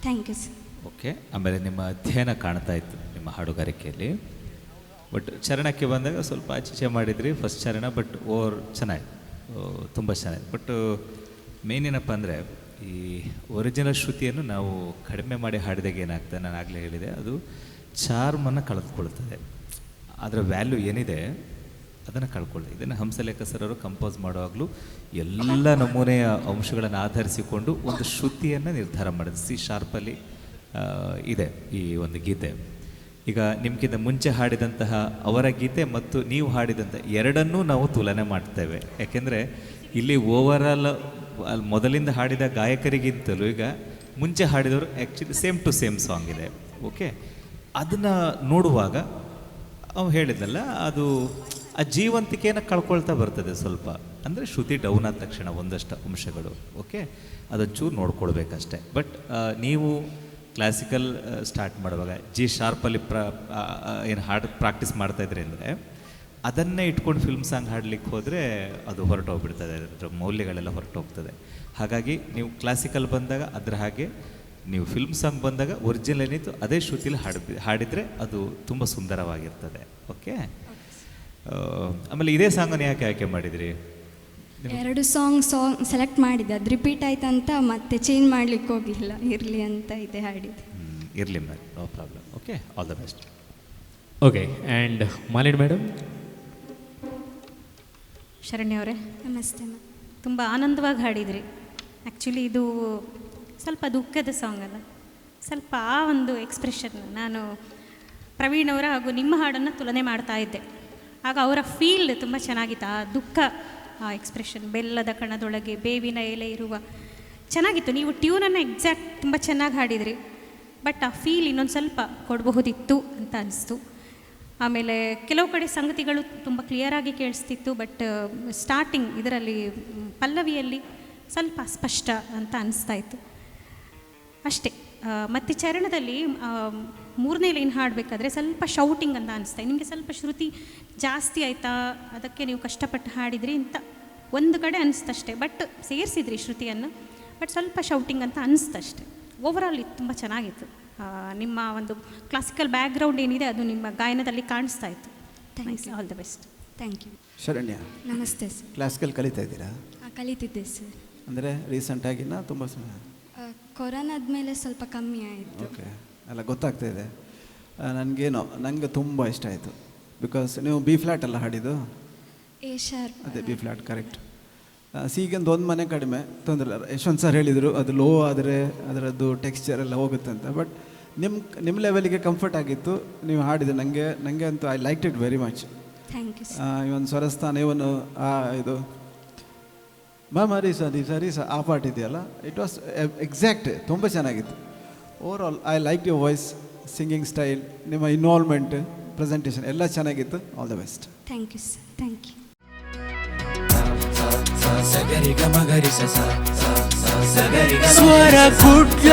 Thank you sir. ಓಕೆ, ಆಮೇಲೆ ನಿಮ್ಮ ಅಧ್ಯಯನ ಕಾಣ್ತಾ ಇತ್ತು ನಿಮ್ಮ ಹಾಡುಗಾರಿಕೆಯಲ್ಲಿ. ಬಟ್ ಚರಣಕ್ಕೆ ಬಂದಾಗ ಸ್ವಲ್ಪ ಆಚೀಚೆ ಮಾಡಿದ್ರಿ ಫಸ್ಟ್ ಚರಣ, ಬಟ್ ಓವರ್ ಚೆನ್ನಾಗಿತ್ತು, ತುಂಬ ಚೆನ್ನಾಗಿದೆ. ಬಟ್ ಮೇನ್ ಏನಪ್ಪ ಅಂದರೆ ಈ ಒರಿಜಿನಲ್ ಶ್ರುತಿಯನ್ನು ನಾವು ಕಡಿಮೆ ಮಾಡಿ ಹಾಡಿದಾಗ ಏನಾಗ್ತದೆ, ನಾನು ಆಗಲೇ ಹೇಳಿದೆ, ಅದು ಚಾರ್ಮನ್ನು ಕಳೆದುಕೊಳ್ತದೆ. ಅದರ ವ್ಯಾಲ್ಯೂ ಏನಿದೆ ಅದನ್ನು ಕಳ್ಕೊಳ್ಳಿ. ಇದನ್ನು ಹಂಸಲೇಖ ಸರ್ ಅವರು ಕಂಪೋಸ್ ಮಾಡುವಾಗಲೂ ಎಲ್ಲ ನಮೂನೆಯ ಅಂಶಗಳನ್ನು ಆಧರಿಸಿಕೊಂಡು ಒಂದು ಶ್ರುತಿಯನ್ನು ನಿರ್ಧಾರ ಮಾಡಿದೆ. ಸಿ ಶಾರ್ಪಲ್ಲಿ ಇದೆ ಈ ಒಂದು ಗೀತೆ. ಈಗ ನಿಮ್ಗಿಂತ ಮುಂಚೆ ಹಾಡಿದಂತಹ ಅವರ ಗೀತೆ ಮತ್ತು ನೀವು ಹಾಡಿದಂಥ ಎರಡನ್ನೂ ನಾವು ತುಲನೆ ಮಾಡ್ತೇವೆ. ಯಾಕೆಂದರೆ ಇಲ್ಲಿ ಓವರಾಲ್ ಮೊದಲಿಂದ ಹಾಡಿದ ಗಾಯಕರಿಗಿಂತಲೂ ಈಗ ಮುಂಚೆ ಹಾಡಿದವರು actually same to same song ಇದೆ. ಓಕೆ, ಅದನ್ನು ನೋಡುವಾಗ ಅವು ಹೇಳಿದ್ನಲ್ಲ, ಅದು ಆ ಜೀವಂತಿಕೆಯನ್ನು ಕಳ್ಕೊಳ್ತಾ ಬರ್ತದೆ ಸ್ವಲ್ಪ. ಅಂದರೆ ಶ್ರುತಿ ಡೌನ್ ಆದ ತಕ್ಷಣ ಒಂದಷ್ಟು ಅಂಶಗಳು, ಓಕೆ, ಅದೊಂಚೂರು ನೋಡ್ಕೊಳ್ಬೇಕಷ್ಟೆ. ಬಟ್ ನೀವು ಕ್ಲಾಸಿಕಲ್ ಸ್ಟಾರ್ಟ್ ಮಾಡುವಾಗ ಜಿ ಶಾರ್ಪಲ್ಲಿ ಏನು ಹಾಡು ಪ್ರಾಕ್ಟೀಸ್ ಮಾಡ್ತಾಯಿದ್ರಿ ಅಂದರೆ ಅದನ್ನೇ ಇಟ್ಕೊಂಡು ಫಿಲ್ಮ್ ಸಾಂಗ್ ಹಾಡ್ಲಿಕ್ಕೆ ಹೋದರೆ ಅದು ಹೊರಟೋಗ್ಬಿಡ್ತದೆ, ಅದರ ಮೌಲ್ಯಗಳೆಲ್ಲ ಹೊರಟೋಗ್ತದೆ. ಹಾಗಾಗಿ ನೀವು ಕ್ಲಾಸಿಕಲ್ ಬಂದಾಗ ಅದರ ಹಾಗೆ, ನೀವು ಫಿಲ್ಮ್ ಸಾಂಗ್ ಬಂದಾಗ ಒರಿಜಿನಲ್ ಏನಿತ್ತು ಅದೇ ಶ್ರುತಿಲಿ ಹಾಡಿದರೆ ಅದು ತುಂಬ ಸುಂದರವಾಗಿರ್ತದೆ. ಓಕೆ, ಆಮೇಲೆ ಇದೇ ಸಾಂಗನ್ನು ಯಾಕೆ ಆಯ್ಕೆ ಮಾಡಿದ್ರಿ? ಎರಡು ಸಾಂಗ್ ಸೆಲೆಕ್ಟ್ ಮಾಡಿದ್ದೆ, ಅದು ರಿಪೀಟ್ ಆಯ್ತಂತ ಮತ್ತೆ ಚೇಂಜ್ ಮಾಡ್ಲಿಕ್ಕೆ ಹೋಗಲಿಲ್ಲ, ಇರಲಿ ಅಂತ ಇದೆ ಹಾಡಿದ್ದೆ. ಇರಲಿ ma'am, no problem. Okay, all the best. Okay, and ಮಾಲಿಡ್ ಮೇಡಮ್. ಶರಣ್ಯ ಅವರೇ ನಮಸ್ತೆ ಮ್ಯಾಮ್. ತುಂಬ ಆನಂದವಾಗಿ ಹಾಡಿದ್ರಿ. ಆ್ಯಕ್ಚುಲಿ ಇದು ಸ್ವಲ್ಪ ದುಃಖದ ಸಾಂಗ್ ಅಲ್ಲ, ಸ್ವಲ್ಪ ಆ ಒಂದು ಎಕ್ಸ್ಪ್ರೆಷನ್ ನಾನು ಪ್ರವೀಣ್ ಅವರ ಹಾಗೂ ನಿಮ್ಮ ಹಾಡನ್ನು ತುಲನೆ ಮಾಡ್ತಾ ಇದ್ದೆ. ಆಗ ಅವರ ಫೀಲ್ ತುಂಬ ಚೆನ್ನಾಗಿತ್ತು, ಆ ದುಃಖ, ಆ ಎಕ್ಸ್ಪ್ರೆಷನ್, ಬೆಲ್ಲದ ಕಣದೊಳಗೆ ಬೇವಿನ ಎಲೆ ಇರುವ, ಚೆನ್ನಾಗಿತ್ತು. ನೀವು ಟ್ಯೂನನ್ನು ಎಕ್ಸಾಕ್ಟ್ ತುಂಬ ಚೆನ್ನಾಗಿ ಹಾಡಿದ್ರಿ, ಬಟ್ ಆ ಫೀಲ್ ಇನ್ನೊಂದು ಸ್ವಲ್ಪ ಕೊಡಬಹುದಿತ್ತು ಅಂತ ಅನಿಸ್ತು. ಆಮೇಲೆ ಕೆಲವು ಕಡೆ ಸಂಗತಿಗಳು ತುಂಬ ಕ್ಲಿಯರಾಗಿ ಕೇಳಿಸ್ತಿತ್ತು, ಬಟ್ ಸ್ಟಾರ್ಟಿಂಗ್ ಇದರಲ್ಲಿ ಪಲ್ಲವಿಯಲ್ಲಿ ಸ್ವಲ್ಪ ಸ್ಪಷ್ಟ ಅಂತ ಅನಿಸ್ತಾ ಇತ್ತು ಅಷ್ಟೇ. ಮತ್ತು ಚರಣದಲ್ಲಿ ಮೂರನೇ ಲೈನ್ ಹಾಡಬೇಕಾದ್ರೆ ಸ್ವಲ್ಪ ಶೌಟಿಂಗ್ ಅಂತ ಅನಿಸ್ತಾ, ನಿಮಗೆ ಸ್ವಲ್ಪ ಶ್ರುತಿ ಜಾಸ್ತಿ ಆಯಿತಾ, ಅದಕ್ಕೆ ನೀವು ಕಷ್ಟಪಟ್ಟು ಹಾಡಿದ್ರಿ ಅಂತ ಒಂದು ಕಡೆ ಅನಿಸ್ತಷ್ಟೇ. ಬಟ್ ಸೇರಿಸಿದ್ರಿ ಶ್ರುತಿಯನ್ನು, ಬಟ್ ಸ್ವಲ್ಪ ಶೌಟಿಂಗ್ ಅಂತ ಅನಿಸ್ತಷ್ಟೆ. ಓವರಾಲ್ ಇದು ತುಂಬ ಚೆನ್ನಾಗಿತ್ತು. ನಿಮ್ಮ ಒಂದು ಕ್ಲಾಸಿಕಲ್ ಬ್ಯಾಕ್ಗ್ರೌಂಡ್ ಏನಿದೆ ಅದು ನಿಮ್ಮ ಗಾಯನದಲ್ಲಿ ಕಾಣಿಸ್ತಾ ಇತ್ತು. Thank you, all the best. Thank you. Sharanya, ನಮಸ್ತೆ ಸರ್. ಕ್ಲಾಸಿಕಲ್ ಕಲಿತಾ ಇದ್ದೀರಾ? ಕಲಿತಿದ್ದೆ ಸರ್. ಅಂದರೆ ರೀಸೆಂಟಾಗಿನ ತುಂಬ ಕೊರೋನಾ ಆದಮೇಲೆ ಸ್ವಲ್ಪ ಕಮ್ಮಿ ಆಯಿತು. ಓಕೆ, ಎಲ್ಲ ಗೊತ್ತಾಗ್ತಾ ಇದೆ. ನನಗೆ ತುಂಬ ಇಷ್ಟ ಆಯಿತು. ಬಿಕಾಸ್ ನೀವು ಬಿ ಫ್ಲ್ಯಾಟ್ ಎಲ್ಲ ಹಾಡಿದ್ದು? A sharp. ಅದೇ ಬಿ ಫ್ಲ್ಯಾಟ್, ಕರೆಕ್ಟ್. ಸಿಗಿಂದ ಒಂದು ಮನೆ ಕಡಿಮೆ, ತೊಂದರೆ ಇಲ್ಲ. ಯಶವಂತ್ ಸರ್ ಹೇಳಿದರು ಅದು ಲೋ ಆದರೆ ಅದರದ್ದು ಟೆಕ್ಸ್ಚರ್ ಎಲ್ಲ ಹೋಗುತ್ತೆ ಅಂತ. ಬಟ್ ನಿಮ್ಮ ಲೆವೆಲಿಗೆ ಕಂಫರ್ಟ್ ಆಗಿತ್ತು ನೀವು ಹಾಡಿದೆ. ನನಗೆ ಅಂತೂ I like it very much. Thank you. ಇವನು ಸ್ವರಸ್ಥಾನ, ಇವನು ಇದು ಸರಿ ಆ ಪಾರ್ಟ್ ಇದೆಯಲ್ಲ, ಇಟ್ ವಾಸ್ ಎಕ್ಸಾಕ್ಟ್, ತುಂಬ ಚೆನ್ನಾಗಿತ್ತು. Overall I like your voice, singing style, ನಿಮ್ಮ ಇನ್ವಾಲ್ವ್ಮೆಂಟ್, ಪ್ರೆಸೆಂಟೇಷನ್ ಎಲ್ಲ ಚೆನ್ನಾಗಿತ್ತು. All the best. Thank you sir. Thank you. ಸಗರಿ ಗ ಮಗರಿ ಸ ಸಗರಿ ಸ್ವರ ಕುಡ್ಲ